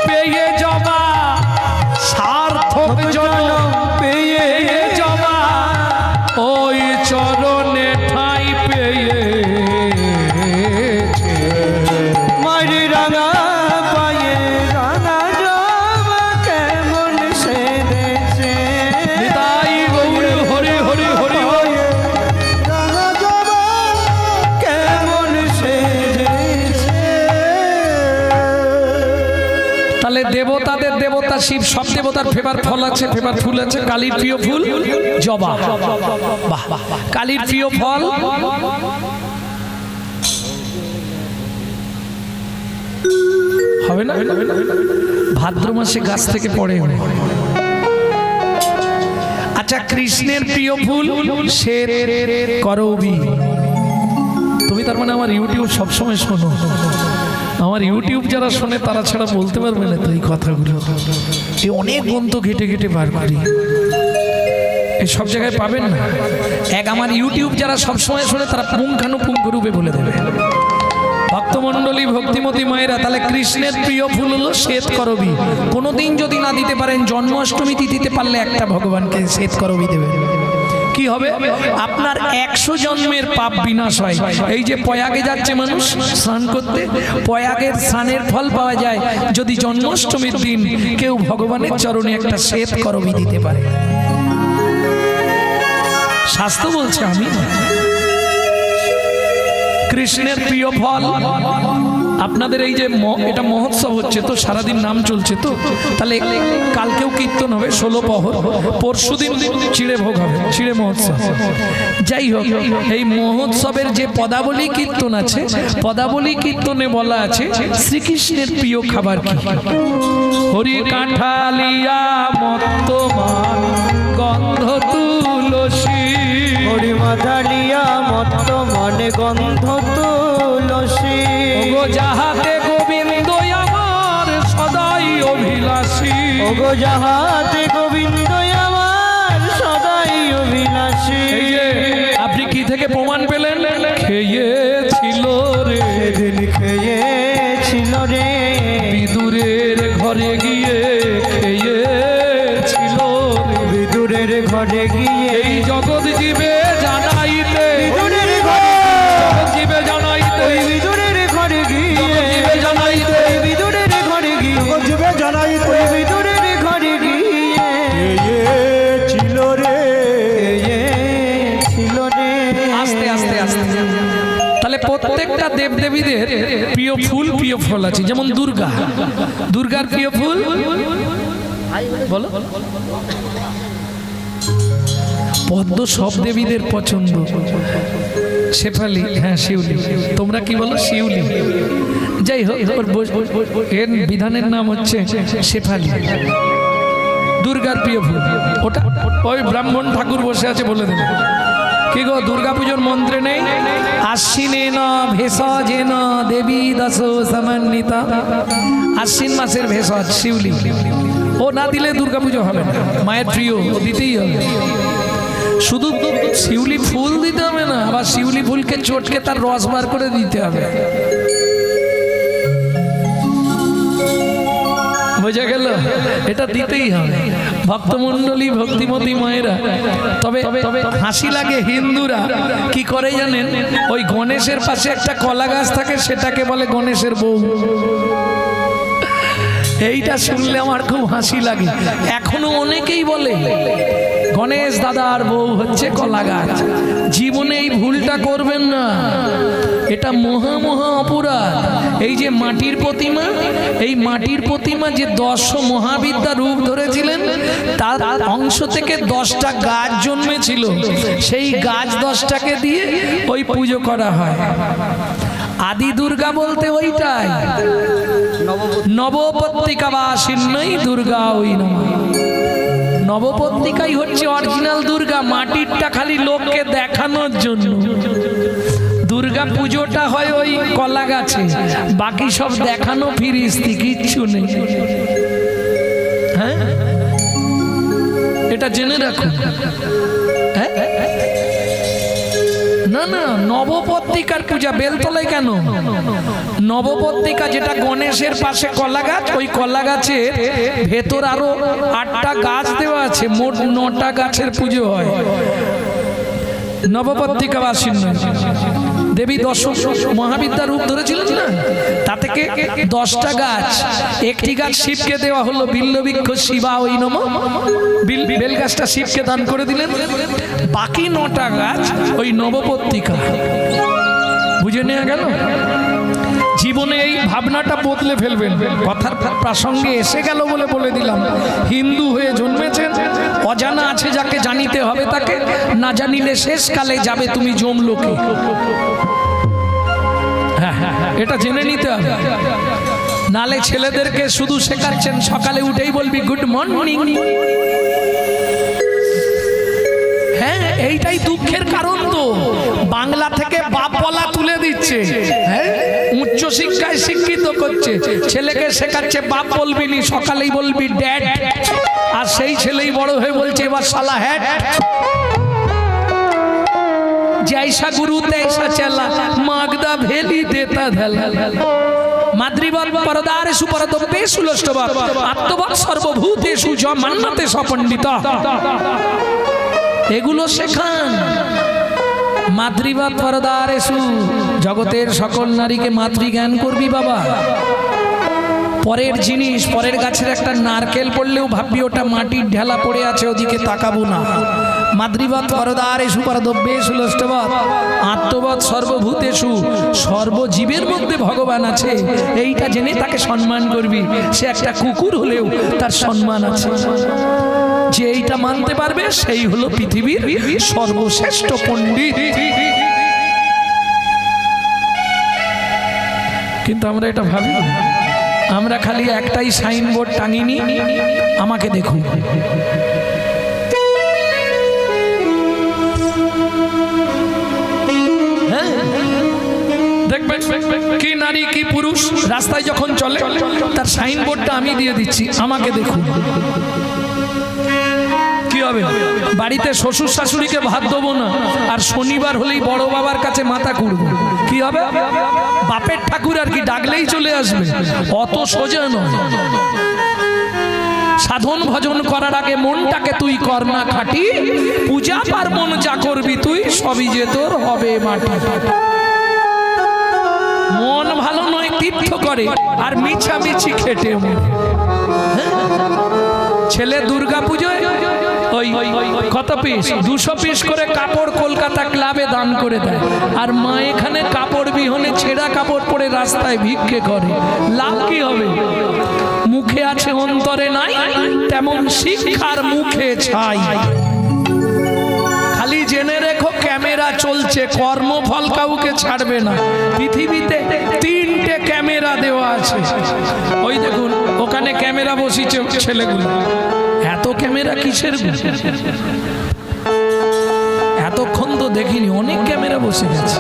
পেয়ে জবা সার্থক জনম পেয়ে জবা ওই চরণে ঠাই পেয়েছে মারি রাঙা পায়ে রাঙা জবা কেমন সেজেছে নিতাই গৌর হরি হরি হরি হরি রাঙা জবা কেমন সেজেছে তাহলে দেবতাদের দেবতা শিব সব দেবতার ফেভার ফল আছে ফেভার ফুল আছে কালীর প্রিয় ফুল জবা বাহ কালীর প্রিয় ফল হবে না ভাদ্র মাসে গাছ থেকে পড়ে আচ্ছা কৃষ্ণের প্রিয় ফুল শ্বেত করবী তুমি তার মানে আমার ইউটিউব সবসময় শোনো আমার ইউটিউব যারা শোনে তারা ছাড়া বলতে পারবে না তো এই কথাগুলো এই অনেক গ্রন্থ ঘেটে ঘেটে বার করি এই সব জায়গায় পাবেন না এক আমার ইউটিউব যারা সবসময় শোনে তারা পুঙ্খানুপুঙ্খ রূপে বলে দেবে ভক্তমণ্ডলী ভক্তিমতী মায়েরা তাহলে কৃষ্ণের প্রিয় ফুল হলো শ্বেত করবী কোনোদিন যদি না দিতে পারেন জন্মাষ্টমী তিথিতে পারলে একটা ভগবানকে শ্বেত করবী দেবেন কি হবে আপনার 100 জন্মের পাপ বিনাশ হয় এই যে প্রয়াগে যাচ্ছে মানুষ স্নান করতে প্রয়াগের স্নানের ফল পাওয়া যায় যদি জন্মাষ্টমীর দিন কেউ ভগবানের চরণে একটা শ্বেত করবী দিতে পারে শাস্ত্র বলছে আমি না। কৃষ্ণের প্রিয় ফল আপনাদের এই যে এটা মহোৎসব হচ্ছে তো সারাদিন নাম চলছে তো তাহলে কালকেও কীর্তন হবে 16 পহর পরশুদিন চিড়ে ভোগ হবে চিড়ে মহোৎসব যাই হোক এই মহোৎসবের যে পদাবলী কীর্তন আছে পদাবলী কীর্তনে বলা আছে শ্রীকৃষ্ণের প্রিয় খাবার কি হরি কাঁঠালিয়া মত্তমান গন্ধ তুলসী হরি মাথালিয়া মত্ত মনে গন্ধ তুলসী ওগো যাহাতে গোবিন্দ আমার সদাই অভিলাষী ওগো যাহাতে গোবিন্দ আমার সদাই অভিলাষী এই যে আপনি কি থেকে প্রমাণ পেলেন খেয়েছিল রে সেদিন খেয়েছিল রে বিদুরের ঘরে গিয়ে খেয়েছিল রে বিদুরের ঘরে গিয়ে এই জগৎ জীবে জানাইতে বিদুরের ঘরে জগৎ জীবে জানাইতে ওই বিদুরের ঘরে গিয়ে জীবে জানাইতে ওই বিদুরের ঘরে গিয়ে জীবে জানাইতে ওই বিদুরের ঘরে গিয়ে ছিল রে ছিল রে আস্তে আস্তে আস্তে তাহলে প্রত্যেকটা দেবদেবীদের প্রিয় ফুল প্রিয় ফল আছে যেমন দুর্গা দুর্গার প্রিয় ফুল বলো পদ্ম সব দেবীদের পছন্দ শেফালি হ্যাঁ শিউলি তোমরা কি বলো শিউলি যাই হোক এর বিধানের নাম হচ্ছে শেফালি, দুর্গার প্রিয় ফুল। ওটা ওই ব্রাহ্মণ ঠাকুর বসে আছে বলে দেবে। কি গো, দুর্গাপুজোর মন্ত্রে নেই আশ্বিনেন ভেষজেন দেবী দশ সমন্বিতা। আশ্বিন মাসের ভেষজ শিউলি, ও না দিলে দুর্গাপুজো হবে না। মায়ের প্রিয়, ও দিতেই হবে। শুধু শিউলি ফুল দিতে হবে না, আবার শিউলি ফুলকে চটকে তার রস বার করে দিতে হবে। বোঝা গেল? এটা দিতেই হবে ভক্তমণ্ডলী, ভক্তিমতী মায়েরা। তবে হাসি লাগে, হিন্দুরা কি করে জানেন, ওই গণেশের পাশে একটা কলা গাছ থাকে, সেটাকে বলে গণেশের বউ। এইটা শুনলে আমার খুব হাসি লাগে। এখনো অনেকেই বলে গণেশ দাদার বউ হচ্ছে কলা গাছ। জীবনে এই ভুলটা করবেন না, এটা মহা মহা অপরাধ। এই যে মাটির প্রতিমা, এই মাটির প্রতিমা যে 10 মহাবিদ্যা রূপ ধরেছিলেন, তার অংশ থেকে 10টা গাছ জন্মেছিল। সেই গাছ 10টাকে দিয়ে ওই পুজো করা হয়। আদি দুর্গা বলতে ওইটাই, নবপত্রিকা বাসিন্নই দুর্গা ওই নমঃ। নবপত্রিকাই হচ্ছে অরিজিনাল দুর্গা, মাটিরটা খালি লোককে দেখানোর জন্য। দুর্গা পুজোটা হয় ওই কলা গাছে, বাকি সব দেখানো ফিরিস্তি, কিচ্ছু নেই। হ্যাঁ, এটা জেনে রাখুন। হ্যাঁ, না না, নবপত্রিকার পূজা বেলতলায় কেন? নবপত্রিকা যেটা গণেশের পাশে কলা গাছ, ওই কলা গাছের ভেতর আরো 8টা গাছ দেওয়া আছে, মোট 9টা গাছের পুজো হয়। নবপত্রিকা বাসিন্দ দেবী 10 মহাবিদ্যা রূপ ধরেছিলেন না, তা থেকে 10টা গাছ। একটি গাছ শিবকে দেওয়া হলো, বিল্লবৃক্ষ শিবা ওই নমঃ, বেল গাছটা শিবকে দান করে দিলেন। বাকি 9টা গাছ ওই নবপত্রিকা। বুঝে নেওয়া গেল? জীবনে এই ভাবনাটা বদলে ফেলবেন। কথার প্রসঙ্গে এসে গেল বলে বলে দিলাম। হিন্দু হয়ে জন্মেছেন, অজানা আছে যাকে জানিতে হবে তাকে, না জানিলে শেষকালে যাবে তুমি জমলোকে। হ্যাঁ, এটা জেনে নিতে হবে। নালে ছেলেদেরকে শুধু শেখাচ্ছেন, সকালে উঠেই বলবি গুড মর্নিং। হ্যাঁ, এইটাই দুঃখের কারণ। তো বাংলা থেকে বাপ বলা তুলে দিচ্ছে, হ্যাঁ, উচ্চ শিক্ষায় শিক্ষিত করছে, ছেলেকে শেখাচ্ছে বাপ বলবি নি, সকালেই বলবি ড্যাড। আর সেই ছেলেই বড় হয়ে বলছে এবার শালা হ্যাট। जैसा गुरु तैसा चला मागदा भेली देता धला माद्रिवत परदारेषु परदोपेषु लोष्टवत आत्मवत् सर्वभूतेषु ज मन्नते सपण्डिता। এগুলো শেখান। মাতৃবাদ পরদারেষু, জগতের সকল নারীকে মাতৃজ্ঞান করবি বাবা। পরের জিনিস, পরের গাছের একটা নারকেল পড়লেও ভাববি ওটা মাটির ঢেলা পড়ে আছে, ওদিকে তাকাবো না। মাতৃবৎ পরদারেষু পরদ্রব্যেষু লোষ্টবৎ আত্মবৎ সর্বভূতেষু, সর্বজীবের মধ্যে ভগবান আছে, এইটা জেনে তাকে সম্মান করবি। সে একটা কুকুর হলেও তার সম্মান আছে। যে এইটা মানতে পারবে সেই হলো পৃথিবীর সর্বশ্রেষ্ঠ পণ্ডিত। কিন্তু আমরা এটা ভাবি, আমরা খালি একটাই সাইনবোর্ড টাঙিনি, আমাকে দেখুন। দেখবেন কি নারী কি পুরুষ রাস্তায় যখন চলে, তার সাইনবোর্ডটা আমি দিয়ে দিচ্ছি, আমাকে দেখুন। কি হবে? বাড়িতে শ্বশুর শাশুড়িকে ভাত দেবো না, আর শনিবার হলেই বড় বাবার কাছে মাথা কুড়বো। কি হবে? বাপের ঠাকুর আর কি ডাকলেই চলে আসবে। অত সোজা নয়। সাধন ভজন করার আগে মনটাকে তুই কর না খাটি, পূজা পার্বণ যা করবি তুই সবই যে তোর হবে মাটি। মন ভালো নয় তীর্থ করে, আর মিছামিছি খেটে মরে। ছেলে দুর্গা পুজোয় ওই কত পিস 200 পিস করে কাপড় কলকাতা ক্লাবে দান করে দেয়, আর মা এখানে কাপড় বিহনে ছেঁড়া কাপড় পরে রাস্তায় ভিক্ষে করে। লাভ কি হবে? মুখে আছে অন্তরে নাই, তেমন শিক্ষার মুখে ছাই। খালি জেনে রেখো ক্যামেরা চলছে, কর্মফল কাউকে ছাড়বে না। পৃথিবীতে 3টে ক্যামেরা দেওয়া আছে। ওই দেখুন ওখানে ক্যামেরা বসিয়েছে ছেলেগুলো। এত ক্যামেরা কিসের? এতক্ষণ তো দেখিনি, অনেক ক্যামেরা বসে গেছে,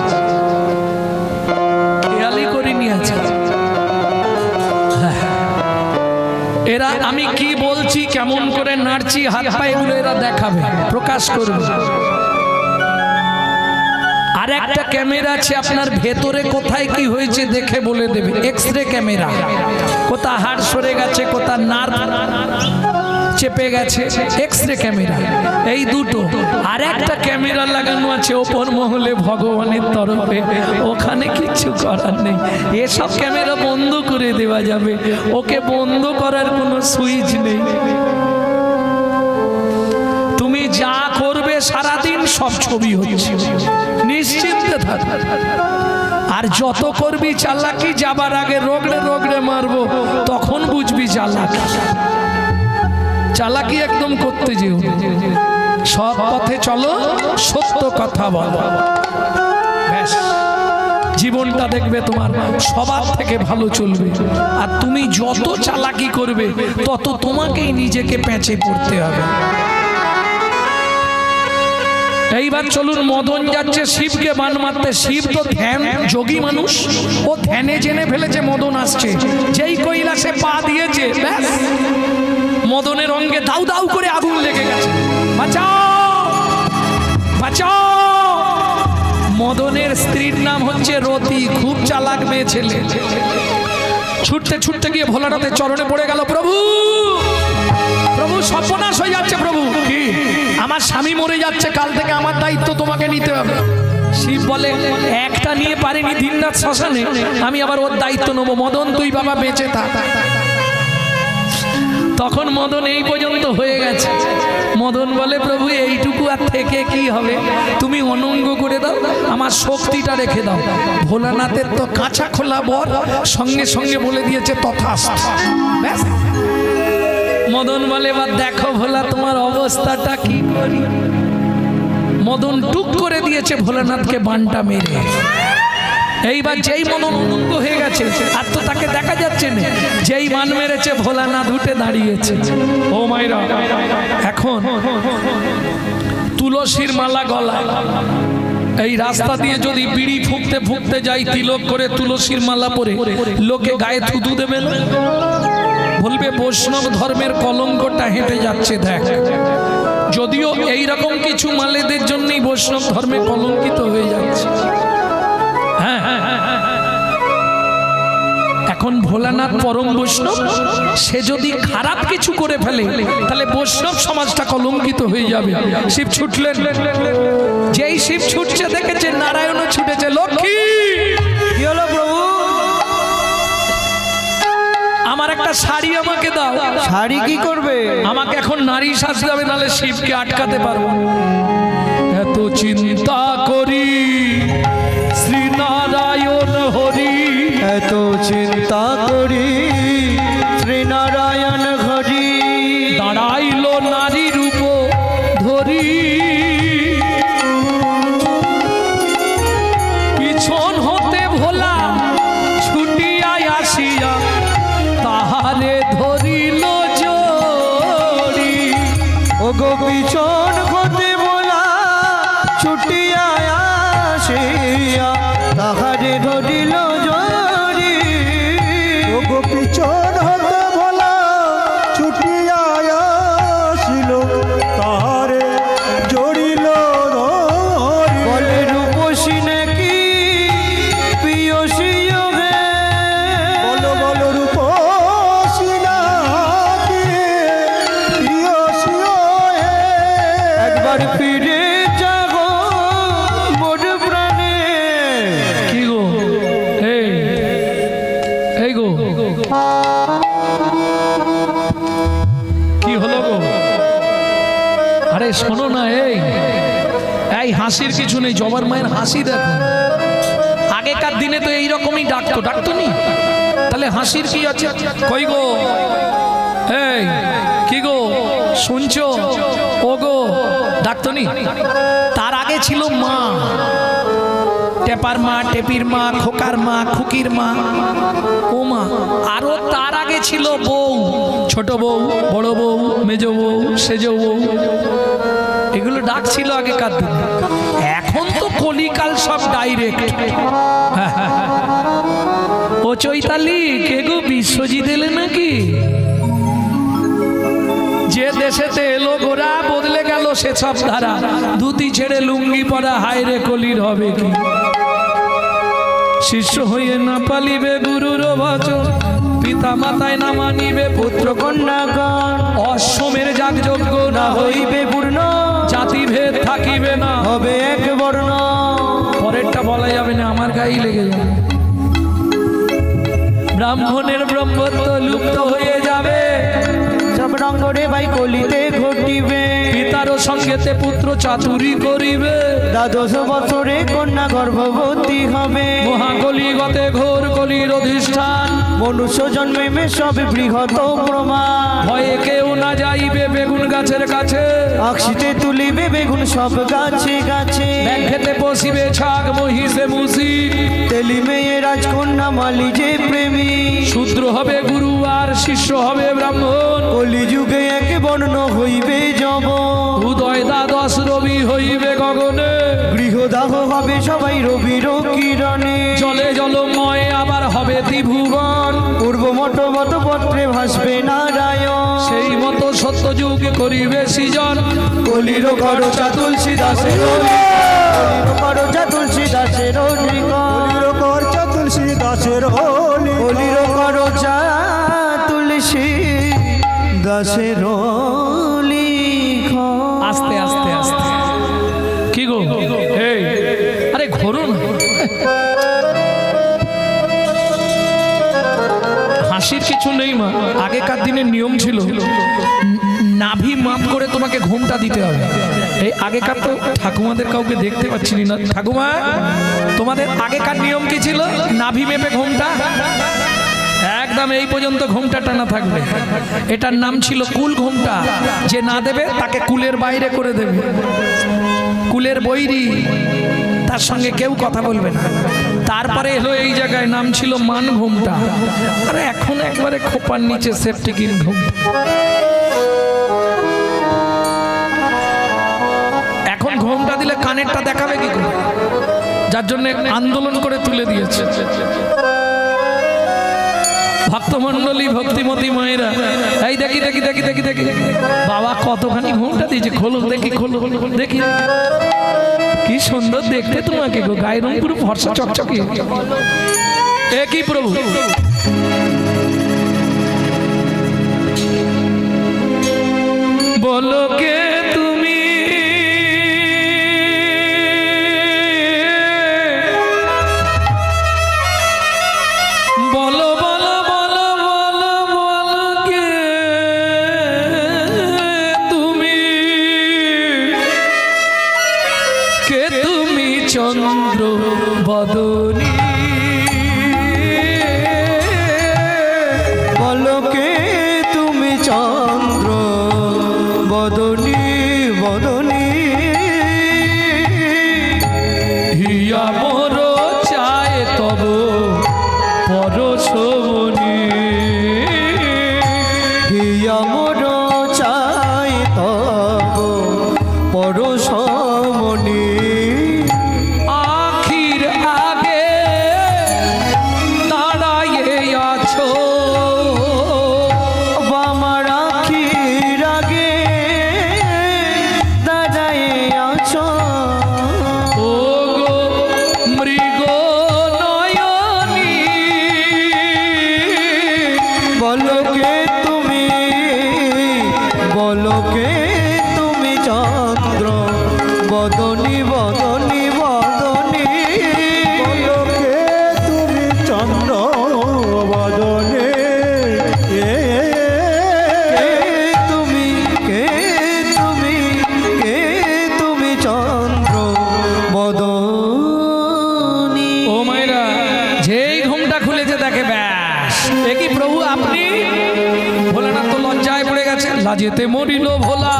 খেয়ালই করিনি আছে। এরা আমি কি বলছি, কেমন করে নাড়ছি, হাত পা এগুলো এরা দেখাবে, প্রকাশ করবে। আর একটা ক্যামেরা আছে আপনার ভেতরে কোথায় কি হয়েছে দেখে বলে দেবে, এক্সরে ক্যামেরা। কোথা হাড় সরে গেছে, কোথা নার্ভ চেপে গেছে, এক্সরে ক্যামেরা। এই দুটো। আর একটা ক্যামেরা লাগানো আছে ওপর মহলে ভগবানের তরফে, ওখানে কিছু করার নেই। এসব ক্যামেরা বন্ধ করে দেওয়া যাবে, ওকে বন্ধ করার কোনো সুইচ নেই। তুমি যা করবে সারাদিন সব ছবি হচ্ছে, নিশ্চিন্তে থাক। আর যত করবি চালাকি, যাবার আগে রোগড়ে রোগড়ে মারবো, তখন বুঝবি চালাকি। চালাকি একদম করতে যেও, সৎ পথে চলো, সত্য কথা বলো, ব্যাস। জীবনটা দেখবে তোমার সবার থেকে ভালো চলবে। আর তুমি যত চালাকি করবে তত তোমাকেই নিজেকে প্যাঁচে পড়তে হবে। এইবার চলুন, মদন যাচ্ছে শিবকে বান মারতে। শিব তো ধ্যান যোগী মানুষ, ও ধ্যানে জেনে ফেলেছে মদন আসছে। যেই কৈলাসে পা দিয়েছে, ব্যাস মদনের অঙ্গে দাউ দাউ করে আগুন লেগে গেছে। বাঁচাও বাঁচাও। মদনের স্ত্রীর নাম হচ্ছে রতি, খুব চালাক মেয়ে ছেলে। ছুটতে ছুটতে গিয়ে ভোলানাথে চরণে পড়ে গেল। প্রভু প্রভু, সর্বনাশ হয়ে যাচ্ছে প্রভু। কি? আমার স্বামী মরে যাচ্ছে, কাল থেকে আমার দায়িত্ব তোমাকে নিতে হবে। শিব বলে, একটা নিয়ে পারিনি দিনরাত শ্মশানে, আমি আবার ওর দায়িত্ব নেবো। মদন তুই বাবা বেঁচে থাক। তখন মদন এই পর্যন্ত হয়ে গেছে। মদন বলে, প্রভু এইটুকু আর থেকে কি হবে, তুমি অনঙ্গ করে দাও, আমার শক্তিটা রেখে দাও। ভোলানাথের তো কাঁচা খোলা বর, সঙ্গে সঙ্গে বলে দিয়েছে তথাস্তু। ব্যাস। মদন বলে, এবার দেখো ভোলা তোমার অবস্থাটা কি করি। মদন টুক করে দিয়েছে ভোলানাথকে বানটা মেরে। এইবার যেই মদন উন্মুক্ত হয়ে গেছে, আর তো তাকে দেখা যাচ্ছে না, যেই মান মেরেছে ভোলানাথ উঠে দাঁড়িয়েছে। ও মাইরা, এখন তুলসীর মালা গলায়। এই রাস্তা দিয়ে যদি বিড়ি ফুঁকতে ফুঁকতে যাই, তিলক করে তুলসীর মালা পরে, লোকে গায়ে থুতু দেবে না, বলবে বৈষ্ণব ধর্মের কলঙ্কটা হেঁটে যাচ্ছে দেখ। যদিও এই রকম কিছু মালেদের জন্যই বৈষ্ণব ধর্মে কলঙ্কিত হয়ে যাচ্ছে। হ্যাঁ, এখন ভোলানাথ পরম বৈষ্ণব, সে যদি খারাপ কিছু করে ফেলে তাহলে বৈষ্ণব সমাজটা কলঙ্কিত হয়ে যাবে। শিব ছুটলেন। যেই শিব ছুটছে দেখেছে নারায়ণও ছুটেছে। লক্ষ্মী, কি হলো প্রভু? আমার একটা শাড়ি আমাকে দাও। শাড়ি কি করবে? আমাকে এখন নারী সাজতে হবে, নাহলে শিবকে আটকাতে পারবো। এত চিন্তা করি শ্রীনারায়ণ হরি, এত চিন্তা করি শ্রীনারায়ণ হরি। দাঁড়াইল নারী রূপ ধরি, পিছন হতে ভোলা ছুটিয়া আসিয়া তাহারে ধরিল জড়ি। ও গো পিছন হতে বলা ছুটিয়া আসিয়া তাহারে ধরিল জড়ি। ও গো পিছন হতে ভোলা ছুটিয়া আসিল, তাহারে জড়িল ধরি। বলে রূপসী নাকি প্রিয়সী হে, বলো বলো রূপসী নাকি প্রিয়সী হে। একবার ফিরে যাগো মোর প্রাণে। কি গো, এই গো, কি হলো গো? আরে শোনো না, এই হাসির কিছু নেই। জবার মায়ের হাসি দেখো। আগেকার দিনে তো এইরকমই ডাকতো নি, তাহলে হাসির কি আছে? কই গো, এই কি গো, শুনছো? ও গো, ডাকতো নি। তার আগে ছিল মা, টেপার মা, টেপির মা, খোকার মা, খুকির মা, ও মা। আরো তার আগে ছিল বউ, ছোট বউ, বড় বউ, মেজ বউ, সেজ বউ, এগুলো ডাক ছিল আগেকার দিনে। এখন তো কলিকাল সব ডাইরেক্ট। ও চৈতালি, কে গো বিশ্বজিৎ এলে নাকি? যে দেশেতে এলো গোরা বদলে গেল সে সব ধারা। ধুতি ছেড়ে লুঙ্গি পরা, হায় রে কলির হবে কি? শিষ্য হইয়ে না পালিবে গুরুর বচন, পিতা মাতায় না মানিবে পুত্র কন্যাগণ অশ্বমের যাগযজ্ঞ না হইবে পূর্ণ, জাতিভেদ থাকিবে না হবে এক বর্ণ। পরেরটা বলা যাবে না, আমার গায়ে লেগে যাবে। ব্রাহ্মণের ব্রহ্মত্ব লুপ্ত হয়ে যাবে, সব রঙ্গরে ভাই কলিতে ঘটিবে। পিতারও সঙ্গেতে পুত্র চাতুরি করিবে, 12 বছরে কন্যা গর্ভবতী হবে। মহাকলিগতে ঘোর কলির অধিষ্ঠান, মনুষ্য জন্মে সব বৃহৎ প্রমাণ। ভয়ে কেউ না যাইবে বেগুন গাছের কাছে, আকশিতে তুলিবে বেগুন সব গাছে গাছে। ব্যাঘ্রেতে বসিবে ছাগ মহিষে মুসি, তেলি মেয়ে রাজকন্যা মালি যে প্রেমী। শূদ্র হবে গুরু আর শিষ্য হবে ব্রাহ্মণ, কলিযুগে এক বর্ণ হইবে যব। উদয় দ্বাদশ রবি হইবে গগনে, গৃহদাহ হবে সবাই রবির কিরণে। জলে জলময় আবার হবে ত্রিভুবন, পূর্ব মত পত্রে ভাসবে নারায়ণ। সেই মতো সত্যযুগ করিবে সৃজন, কলির খরচা তুলসী দাসের, খরচা তুলসী দাসের করছে তুলসী দাসের হোলি, কলির খরচা তুলসী দাসের আস্তে আস্তে আস্তে। কি গো, এই আরে ঘোরো না, হাসির কিছু নেই মা। আগেকার দিনের নিয়ম ছিল নাভি মাপ করে তোমাকে ঘুমটা দিতে হবে। এই আগেকার তো ঠাকুমাদের কাউকে দেখতে পাচ্ছি না। ঠাকুমা, তোমাদের আগেকার নিয়ম কি ছিল? নাভি মেপে ঘুমটা একদম এই পর্যন্ত ঘুমটা টানা থাকবে। এটার নাম ছিল কুল ঘুমটা। যে না দেবে তাকে কুলের বাইরে করে দেবে, কুলের বৈরি, তার সঙ্গে কেউ কথা বলবে না। তারপরে এলো এই জায়গায় নাম ছিল মান ঘুমটা, আর এখন একবারে খোপার নিচে সেফটিকিন ঘুম। এখন ঘুমটা দিলে কানেরটা দেখাবে কি করে? যার জন্য আন্দোলন করে তুলে দিয়েছে ভক্তমণ্ডলী, ভক্তিমতী মায়েরা। এই দেখি দেখি দেখি দেখি দেখি বাবা কতখানি ঘুমটা দিয়েছে, খোলো দেখি, খোলো দেখি, কি সুন্দর দেখতে তোমাকে গো, গায়ের রং পুরো ফর্সা চকচকে। এ কি প্রভু, বলো কে তুমি, বলো বলো বলো বলো বলো কে তুমি, কে তুমি চন্দ্র বদনী, বলো কে তুমি চন্দ্র বদনী বদনী। হিয়া মোর চায় তব পরশমণি, হিয়া মোর চাই তব পরশমণি। আখির আগে দাঁড়াইয়ে আছো, আমার আখির আগে দাঁড়ায় আছো। ও গো মৃগ নয়নী, বলো কে তুমি, বলো কে তুমি চন্দ্র বদনী বদনী বদনী। লোকে তুমি চন্দ্র বদনে, কে তুমি, কে তুমি, কে তুমি চন্দ্র বদনী। ও মায়েরা, যেই ঘুমটা খুলেছে দেখে ব্যাস, এ কি প্রভু আপনি? ভোলানাথ তো লজ্জায় পড়ে গেছে, লাজেতে মরিল ভোলা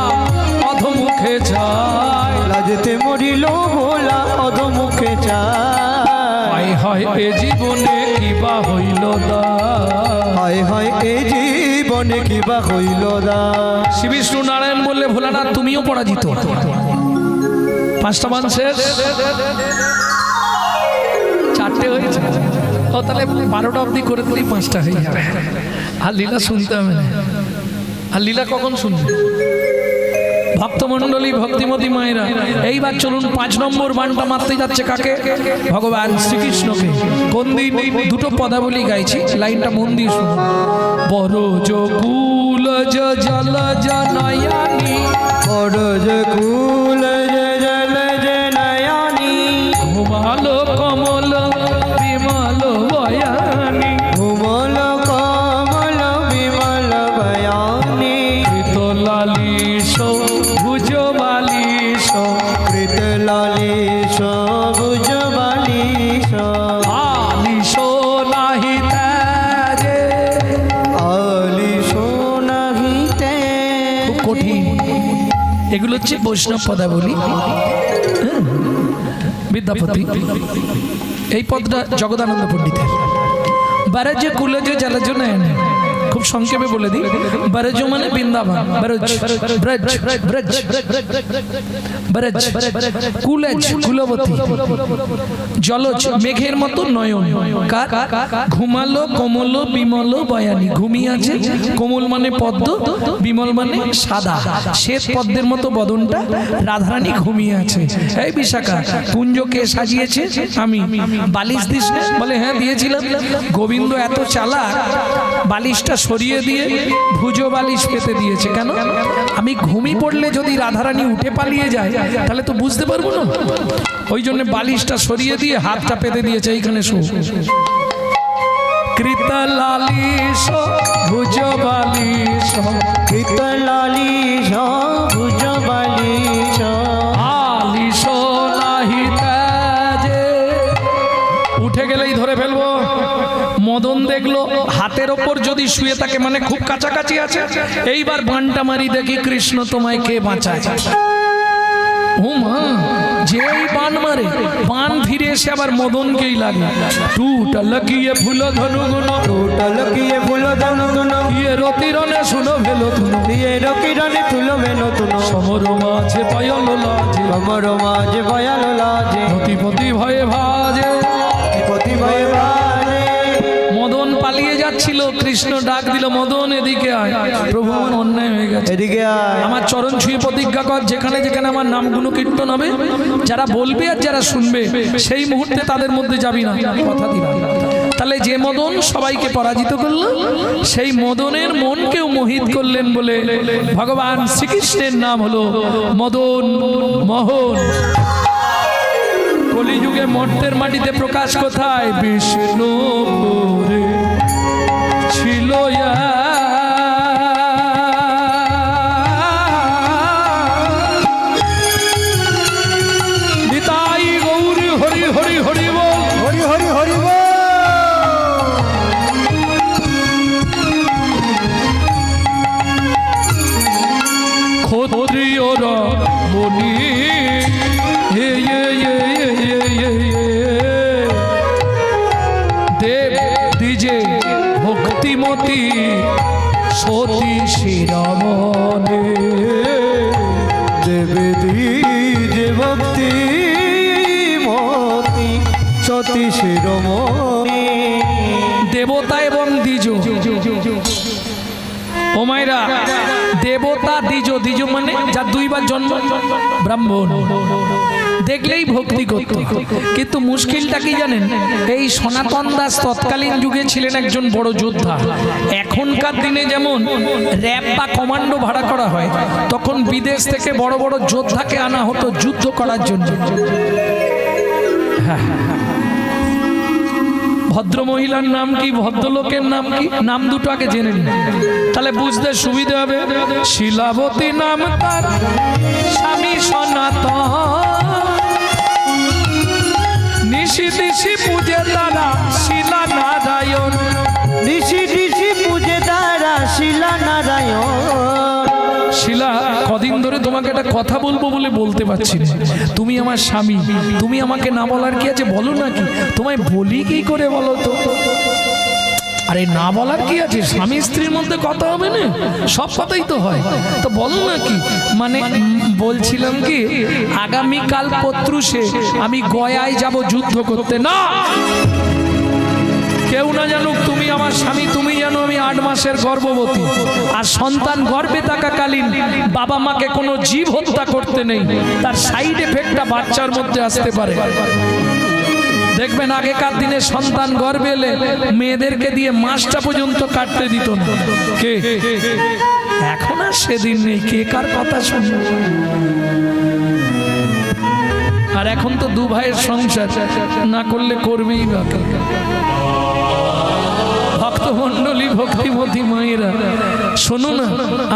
অধমুখে যায়, লাজতে মরিল ভোলা অধমুখে চায়। হায় হায় এ জীবনে কিবা হইল দায়। হায় হায় এই জীবনে কিবা হইল দায়। শ্রী বিষ্ণু নারায়ণ বললে ভোলানাথ তুমিও পরাজিত। পাঁচটা মান শেষ, চারটে হয়েছে। ও তাহলে 12টা অবধি করে দিলেই 5টা হয়ে যাবে। আর লীলা শুনতে হবে না। আর লীলা কখন শুনবে? ভক্তমণ্ডলী ভক্তিমতী মায়েরা, এইবার চলুন 5 নম্বর বানটা মারতে যাচ্ছে কাকে? ভগবান শ্রীকৃষ্ণকে। কোন দিন দুটো পদাবলী গাইছি, লাইনটা মন দিয়ে শুনুন। বড় যোগুল জল জনয়ানি, বড় যে কুল যে জল যে নয়নি, ঘুমালো কমল বিমল বয়ানি, ঘুমল কমল বিমল বয়ানি, কৃত লালিশ ভুজ বালিশ, কৃত লালিশ ভুজ বালিশ, আলিশ নাহি তারে। আলিশ নাহিতে। খুব কঠিন, এগুলো হচ্ছে বৈষ্ণব পদাবলী। বিদ্যাপতি এই পদটা জগদানন্দ পণ্ডিতের। বারাজ্য কুলজ জলজ নয়ন, খুব সংক্ষেপে বলে দিই। বারাজ্য মানে বৃন্দাবন, ব্রজ ব্রজ ব্রজ ব্রজ, কুলজ কুলবতী, জলজ মেঘের মতো নয়ন কার? ঘুমালো কমল বিমল বয়ানি, ঘুমিয়ে আছে। কোমল মানে পদ্ম, বিমল মানে সাদা, শ্বেত পদ্মের মতো বদনটা, রাধারানী ঘুমিয়ে আছে। এই বিশাখা, কুঞ্জকে সাজিয়েছে আমি, বালিশ দিস না? বলে হ্যাঁ দিয়েছিলাম। গোবিন্দ এত চালাক, বালিশটা সরিয়ে দিয়ে ভুজ বালিশ পেতে দিয়েছে। কেন? আমি ঘুমিয়ে পড়লে যদি রাধারানী উঠে পালিয়ে যায় তাহলে তো বুঝতে পারবো না, ওই জন্য বালিশটা সরিয়ে দিয়ে হাতটা পেতে দিয়েছে, এইখানে শো। কৃত লালিশ ভুজ বালিশ, কৃত লালিশ ভুজ বালিশ, আলিশ নাহি তাজে। উঠে গেলেই ধরে ফেলবো। মদন দেখলো হাতের ওপর যদি শুয়ে থাকে মানে খুব কাছাকাছি আছে। এইবার বানটা মারি, দেখি কৃষ্ণ তোমায় কে বাঁচায়। ও মা, যেই বান মারে, বান ফিরে এসে আবার মদনকেই লাগে। টুটা লাগিয়ে ফুল ধনুগুণ, টোটাল কিয়ে ফুল ধনুগুণ, ইয়ে রতিরনে শুনো ভেলো তুনো, দিয়ে রকিরণে তুল মেলো তুলো, সমর মাঝে পায়ল লাজে, কমর মাঝে বয়াল লাজে, প্রতিপতি ভয়ে ভাজে। পতি ভয়ে বাজে। মদন পালিয়ে যাচ্ছিল, কৃষ্ণ ডাক দিল, মদন এদিকে আয়। প্রভু আমার অন্যায় হয়ে গেছে, এদিকে আয়। আমার চরণ ছুঁয়ে প্রতিজ্ঞা কর, যেখানে যেখানে আমার নাম গুণ কীর্তন হবে, যারা বলবে আর যারা শুনবে সেই মুহূর্তে তাদের মধ্যে যাবি না, কথা দিলাম। তাহলে যে মদন সবাইকে পরাজিত করলো, সেই মদনের মনকেও মোহিত করলেন বলে ভগবান শ্রীকৃষ্ণের নাম হলো মদন মোহন। কলিযুগে মর্তের মাটিতে প্রকাশ কোথায়? বিষ্ণুপুরে ছিল নিতাই গৌরী হরি হরি হরি বল, হরি হরি হরি বল। ক্ষত্রিয়রা মনি দেব দিজে ভক্তিমতী সতী শিরমনে, দেবে দিজে ভক্তি মতি সতী শিরোমণি। দেবতা এবং দ্বিজ। ও মায়েরা, দেবতা দ্বিজ, দ্বিজ মানে যার দুইবার জন্ম, ব্রাহ্মণ, দেখলেই ভক্তি করত। কিন্তু মুশকিলটা কি জানেন? এই সনাতন দাস তৎকালীন যুগে ছিলেন একজন বড় যোদ্ধা। এখনকার দিনে যেমন র্যাব বা কমান্ডো ভাড়া করা হয়, তখন বিদেশ থেকে বড় বড় যোদ্ধাকে আনা হতো যুদ্ধ করার জন্য। ভদ্র মহিলার নাম কি, ভদ্রলোকের নাম কি? নাম দুটো আগে জেনে নিন, তাহলে বুঝতে সুবিধা হবে। শিলাবতী নাম তার, স্বামী সনাতন, নিশি দিশি পূজে তারা শিলা নারায়ণ, নিশি দিশি পূজে তারা শিলা নারায়ণ, শিলা, কদিন ধরে তোমাকে একটা কথা বলবো বলে বলতে পারছি না। তুমি আমার স্বামী, তুমি আমাকে না বলার কি আছে বলো নাকি? তোমায় বলি কি করে বলো তো? আরে না বলার কি আছে, স্বামী স্ত্রীর মধ্যে কথা হবে না, সব কথাই তো হয়, তো বলো না কি? মানে বলছিলাম কি, আগামীকাল পত্রুষে আমি গয়ায় যাব যুদ্ধ করতে। না, কেউ না জানুক তুমি আমার স্বামী, তুমি জানো আমি 8 মাসের গর্ভবতী, আর সন্তান গর্ভে থাকাকালীন বাবা মাকে কোনো জীব হত্যা করতে নেই, তার সাইড এফেক্টটা বাচ্চার মধ্যে আসতে পারে। দেখবেন আগেকার দিনে সন্তান গর্ভে এলে মেয়েদেরকে দিয়ে মাসটা পর্যন্ত কাটতে দিত না। কে? এখন আর সেদিন নেই, কে কার কথা শুনবে? আর এখন তো 2 ভাইয়ের সংসার, না করলে করবেই বা কে? ভক্তমণ্ডলী, ভক্তিমতী মায়েরা শোনো না,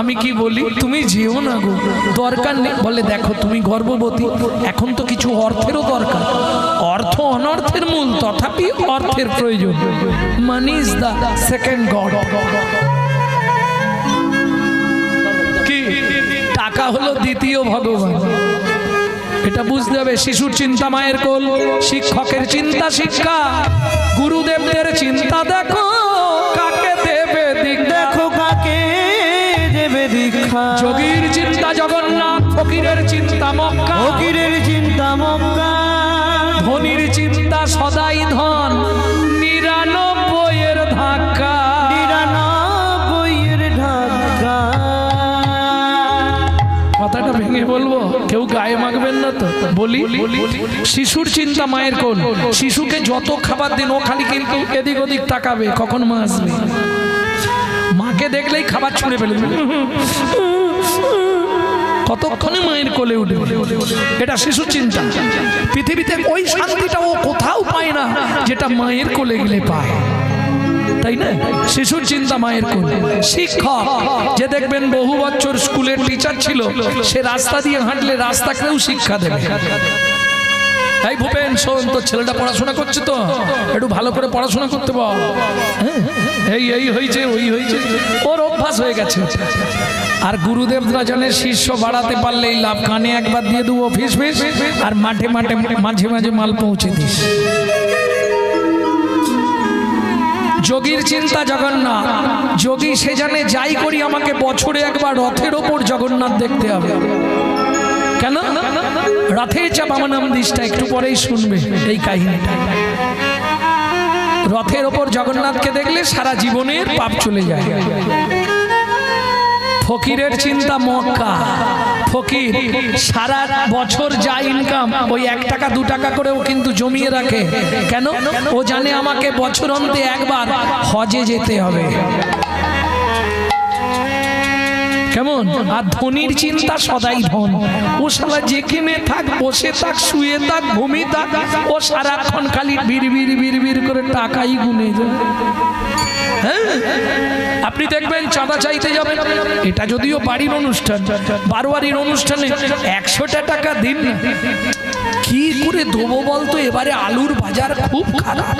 আমি কি বলি, তুমি যেও না গো, দরকার নেই। বলে দেখো তুমি গর্ভবতী, এখন তো কিছু অর্থেরও দরকার, অর্থ অনর্থের মূল, তথাপি অর্থের প্রয়োজন। Money is the second god. কি? টাকা হলো দ্বিতীয় ভগবান, এটা বুঝতে হবে। শিশুর চিন্তা মায়ের কোল, শিক্ষকের চিন্তা শিক্ষা, গুরুদেবদের চিন্তা দেখো কাকে দেবে দীক্ষা, দেখো কাকে দেবে দীক্ষা। যোগীর চিন্তা জগন্নাথ, ফকিরের চিন্তা মক্কা, ফকিরের চিন্তা মক্কা, ধনির চিন্তা সদাই ধন, 99 ধাক্কা, 99 ঢাকা। কথাটা ভেঙে বলবো, কেউ গায়ে মাখবেন না তো? বলি, শিশুর চিন্তা মায়ের কোল, শিশুকে যত খাবার দিন ও খালি কিন্তু এদিক ওদিক তাকাবে, কখন মা আসবে। মাকে দেখলেই খাবার ছুঁড়ে ফেলে, কতক্ষণে মায়ের কোলে উঠবে, এটা শিশুর চিন্তা। পৃথিবীতে ওই শান্তিটা ও কোথাও পায় না যেটা মায়ের কোলে গেলে পায়, তাই না? শিশুর চিন্তা মায়ের কোল। শিক্ষক, যে দেখবেন বহু বছর স্কুলের টিচার ছিল, সে রাস্তা দিয়ে হাঁটলে রাস্তাকেও শিক্ষা দেবে। এই ভূপেন শোন, তোর ছেলেটা পড়াশোনা করছে তো, একটু ভালো করে পড়াশোনা করতে বল। এই হয়েছে, ওই হয়েছে, ওর অভ্যাস হয়ে গেছে। আর গুরুদেবরা জানে শিষ্য বাড়াতে পারলেই লাভ, কানে একবার দিয়ে দেবো ফিস ফিস, আর মাঠে মাঠে মাঝে মাঝে মাল পৌঁছে দিস। যোগীর চিন্তা জগন্নাথ, যোগী সে জানে যাই করি আমাকে বছরে একবার রথের ওপর জগন্নাথ দেখতে হবে। কেন? রথে চাপ আমার নাম দিসটা একটু পরেই শুনবে এই কাহিনীটা। রথের ওপর জগন্নাথকে দেখলে সারা জীবনের পাপ চলে যায়। ফকিরের চিন্তা মক্কা, ফকির সারা বছর যা ইনকাম ওই 1 টাকা 2 টাকা করেও কিন্তু জমিয়ে রাখে। কেন? ও জানে আমাকে বছর অন্তে একবার হজে যেতে হবে। কেমন? আর ধনির চিন্তা সদাই ধন, ও শালা যেখানে থাক, বসে থাক, শুয়ে থাক, ঘুমি থাক, ও সারাক্ষণ খালি বিড় করে টাকাই গুনে যায়। হ্যাঁ, আপনি দেখবেন চাঁদা চাইতে যাবেন, এটা যদিও বাড়ির অনুষ্ঠান, বারোয়ারির অনুষ্ঠানে 100টা টাকা দিন, কি করে দেবো বলতো? এবারে আলুর বাজার খুব খারাপ।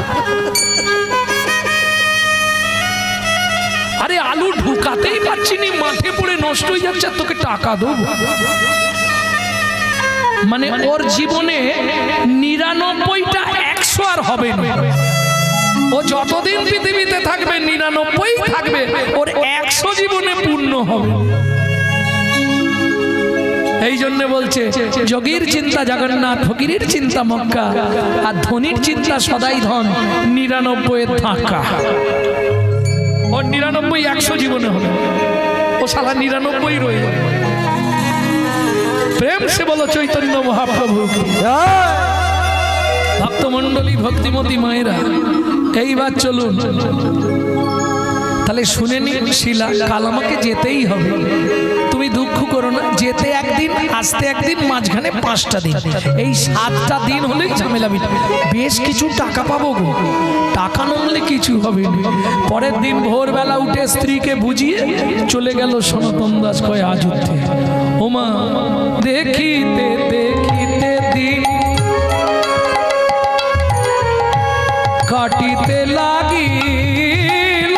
আরে আলু ঢুকাতেই পারছি নি, মাঠে পড়ে নষ্ট হয়ে যাচ্ছে, তোকে টাকা দেবো? মানে ওর জীবনে 99টা 100 আর হবে না। ও যতদিন পৃথিবীতে থাকবে 99 থাকবে, ওর 100 জীবনে পূর্ণ হবে। এই জন্য বলছে যোগীর চিন্তা জগন্নাথ, ফকিরের চিন্তা মক্কা, আর ধনির চিন্তা সদাই ধন, 99 ধাক্কা। ওর 99 100 জীবনে হবে, ও শালা 99 রয়ে যাবে। প্রেম সে বলো চৈতন্য মহাপ্রভু। ভক্তমণ্ডলী, ভক্তিমতী মায়েরা, এইবার চলুন তাহলে শুনে নিন। শিলা, কাল আমাকে যেতেই হবে, তুমি দুঃখ করো না। যেতে একদিন, আসতে একদিন, মাঝখানে 5টা দিন, এই 7টা দিন হলেই ঝামেলা মিটবে। বেশ কিছু টাকা পাবো গো, টাকা না হলে কিছু হবে না। পরের দিন ভোরবেলা উঠে স্ত্রীকে বুঝিয়ে চলে গেল সনাতন দাস কয় অযোধ্যে। ওমা দেখিতে দেখিতে দিন কাটিতে লাগিল,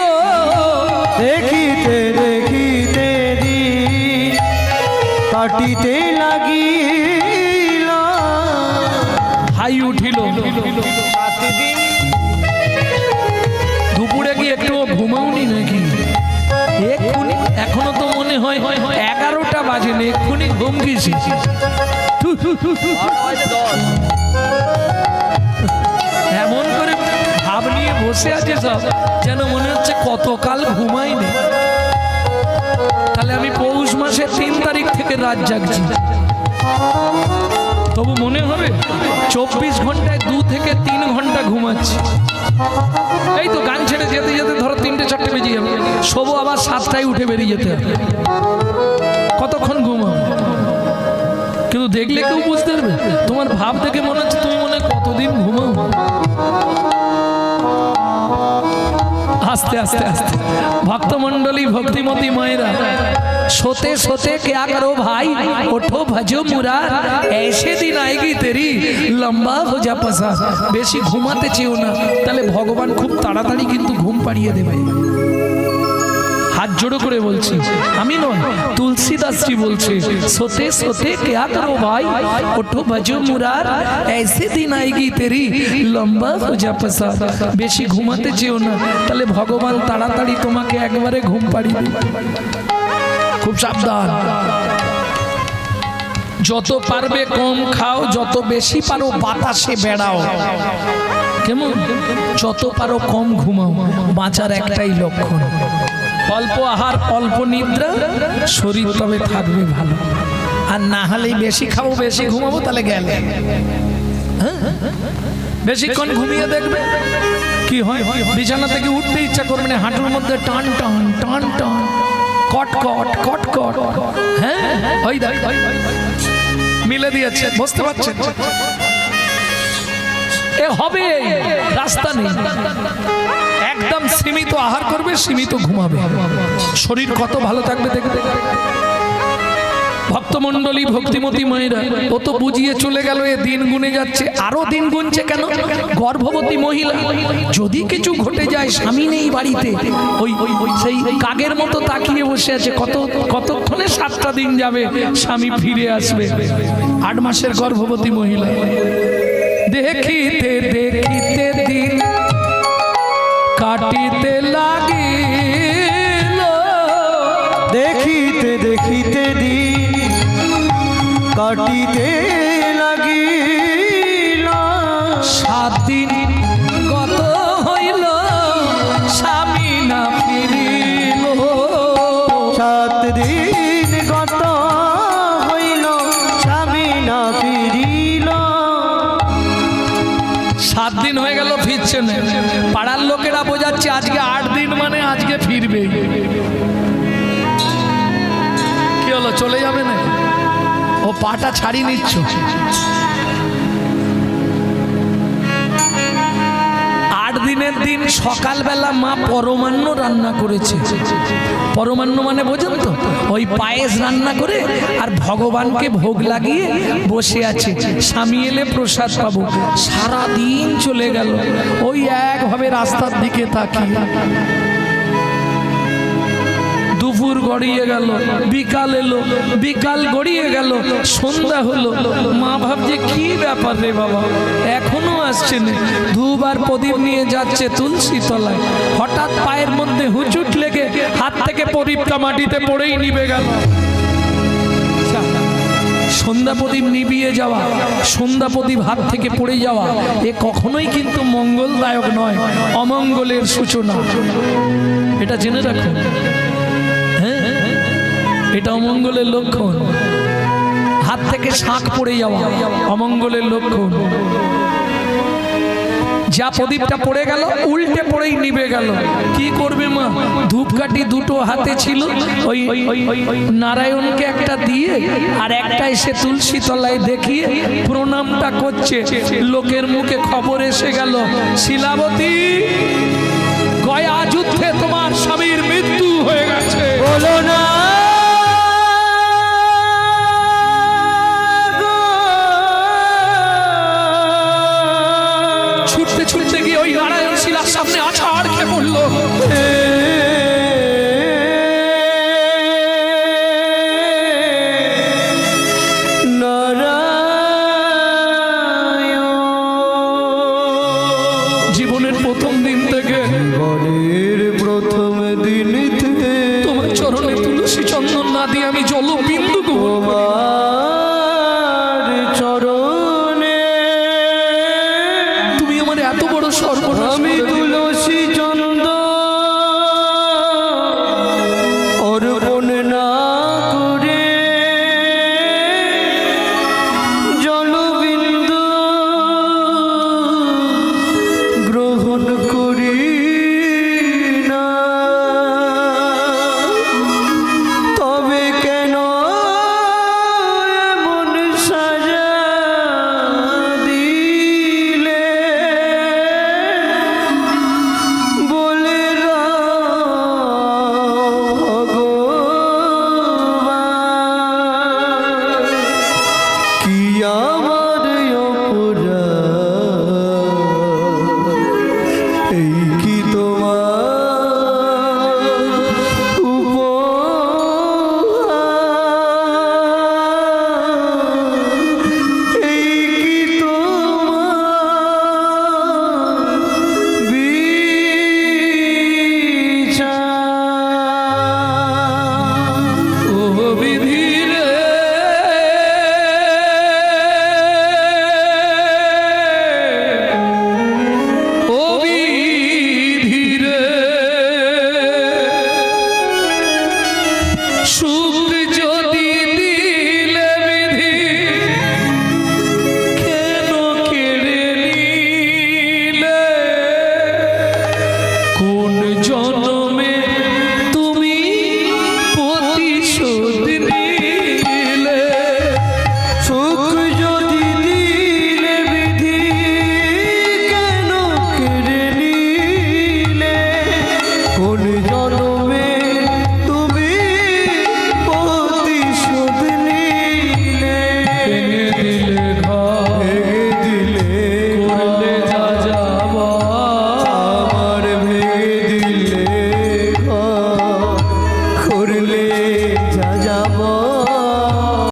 দেখিতে দেখিতে দিন কাটিতে লাগিল। হাই উঠিল। 7 দিন দুপুরে কি একটু ঘুমাওনি নাকি? এক্ষুনি, এখনো তো মনে হয় 11টা বাজেনি, এক্ষুনি ঘুম গেছি। এমন করে ভাব নিয়ে বসে আছে সব, যেন মনে হচ্ছে কতকাল ঘুমাইনি। তাহলে আমি পৌষ মাসের 3 তারিখ থেকে রাত জাগছি, তবু মনে হবে 24 ঘন্টায় 2 থেকে 3 ঘন্টা ঘুমাচ্ছি। এই তো গান ছেড়ে যেতে যেতে ধরো 3টে 4টে বেজে যাবে, শোবো আবার 7টায় উঠে বেরিয়ে যেতে হবে। কতক্ষণ ঘুমাবো? কিন্তু দেখলে কেউ বুঝতে পারবে? তোমার ভাব দেখে মনে হচ্ছে তুমি মনে হয় কতদিন ঘুমাও। আস্তে আস্তে আস্তে ভক্তমন্ডলী, ভক্তিমতী মায়েরা, सोते सोते क्या करो भाई, उठो भजो मुरार, ऐसे दिन आएगी तेरी लंबा हो जा पसार। বেশি ঘুমাতে চেও না, তাহলে ভগবান খুব তাড়াতাড়ি কিন্তু ঘুম পাড়িয়ে দেবে। হাত জোড়ো করে বলছি, আমি নয়, তুলসীদাসজি বলছে, সোতে সোতে क्या करो भाई, उठो भजो मुरार, ऐसे दिन आएगी तेरी लंबा हो जा पसार। বেশি ঘুমাতে চেও না, তাহলে ভগবান তাড়াতাড়ি তোমাকে একবারে ঘুম পাড়িয়ে দেবে। খুব সাবধান, যত পারবে কম খাও, যত বেশি পারো বাতাসে বেড়াও। কেমন? যত পারো কম ঘুমাও, বাঁচার একটাই লক্ষণ। অল্প আহার, অল্প নিদ্রা, শরীর তবে থাকবে ভালো। আর না হলেই বেশি খাবো, বেশি ঘুমাবো, তাহলে গেলে। বেশিক্ষণ ঘুমিয়ে দেখবে কি হয়, বিছানা থেকে উঠতে ইচ্ছা করবে না, হাঁটুর মধ্যে টান টান টান টান, কটকট কটকট। হ্যাঁ, ওই দেখ মিলে দিয়েছে, বুঝতে পারছেন? এ হবে, রাস্তা নেই। একদম সীমিত আহার করবে, সীমিত ঘুমাবে, শরীর কত ভালো থাকবে দেখবে। ভক্তমন্ডলী, ভক্তিমতী মায়েরা, ও তো বুঝিয়ে চলে গেল এ দিন গুনে যাচ্ছে। আরো দিন গুনছে কেন? গর্ভবতী মহিলা, যদি কিছু ঘটে যায়, স্বামী নেই বাড়িতে, ওই সেই কাগের মতো তাকিয়ে বসে আছে, কতক্ষণে 7টা দিন যাবে, স্বামী ফিরে আসবে। 8 মাসের গর্ভবতী মহিলা, দেখিতে দেখিতে দিন কাটিতে লাগিল, দেখিতে দেখিতে দিন কাটিতে লাগিল। 7 দিন গত হইল, স্বামী না ফিরিল। 7 দিন গত হইল, স্বামী না ফিরিল। 7 দিন হয়ে গেল, ফিরছে না। পাড়ার লোকেরা বোঝাচ্ছে আজকে 8 দিন মানে আজকে ফিরবে। কি হলো, চলে যাবে না? ও পাটা ছাড়ি নিচ্ছ। 8 দিনের দিন সকালবেলা মা পরমান্ন রান্না করেছে। পরমান্ন মানে বোঝেন তো, ওই পায়েস রান্না করে আর ভগবানকে ভোগ লাগিয়ে বসে আছে, স্বামী এলে প্রসাদ পাবো। সারা দিন চলে গেল, ওই একভাবে রাস্তার দিকে তাকিয়ে। দুপুর গড়িয়ে গেল, বিকাল এলো, বিকাল গড়িয়ে গেল, সন্ধ্যা হলো। মা ভাবছে কি ব্যাপার রে বাবা, এখনো আসছে না। ধূপ আর প্রদীপ নিয়ে যাচ্ছে তুলসী তলায়, হঠাৎ পায়ের মধ্যে হুচুট লেগে হাত থেকে প্রদীপটা মাটিতে পড়েই নিভে গেল। সন্ধ্যা প্রদীপ নিভিয়ে যাওয়া, সন্ধ্যা প্রদীপ হাত থেকে পড়ে যাওয়া, এ কখনোই কিন্তু মঙ্গলদায়ক নয়, অমঙ্গলের সূচনা। এটা জেনে রাখুন, এটা অমঙ্গলের লক্ষণ। হাত থেকে শাঁখ পড়ে যাওয়া অমঙ্গলের লক্ষণ। যা প্রদীপটা পড়ে গেল, উল্টে পড়েই নিভে গেল। কি করবে মা? ধূপকাঠি দুটো হাতে ছিল, ওই নারায়ণকে একটা দিয়ে আর একটা এসে তুলসী তলায় দেখিয়ে প্রণামটা করছে। লোকের মুখে খবর এসে গেল, শিলাবতী, গয়া যুদ্ধে তোমার স্বামীর মৃত্যু হয়ে গেছে। বলো না ছুটতে ছুটতে গিয়ে ওই নারায়ণ শিলার সামনে আছাড় খেয়ে পড়লো। চরণে তুলসী চন্দন না দিয়ে আমি জল বিন্দু গো মা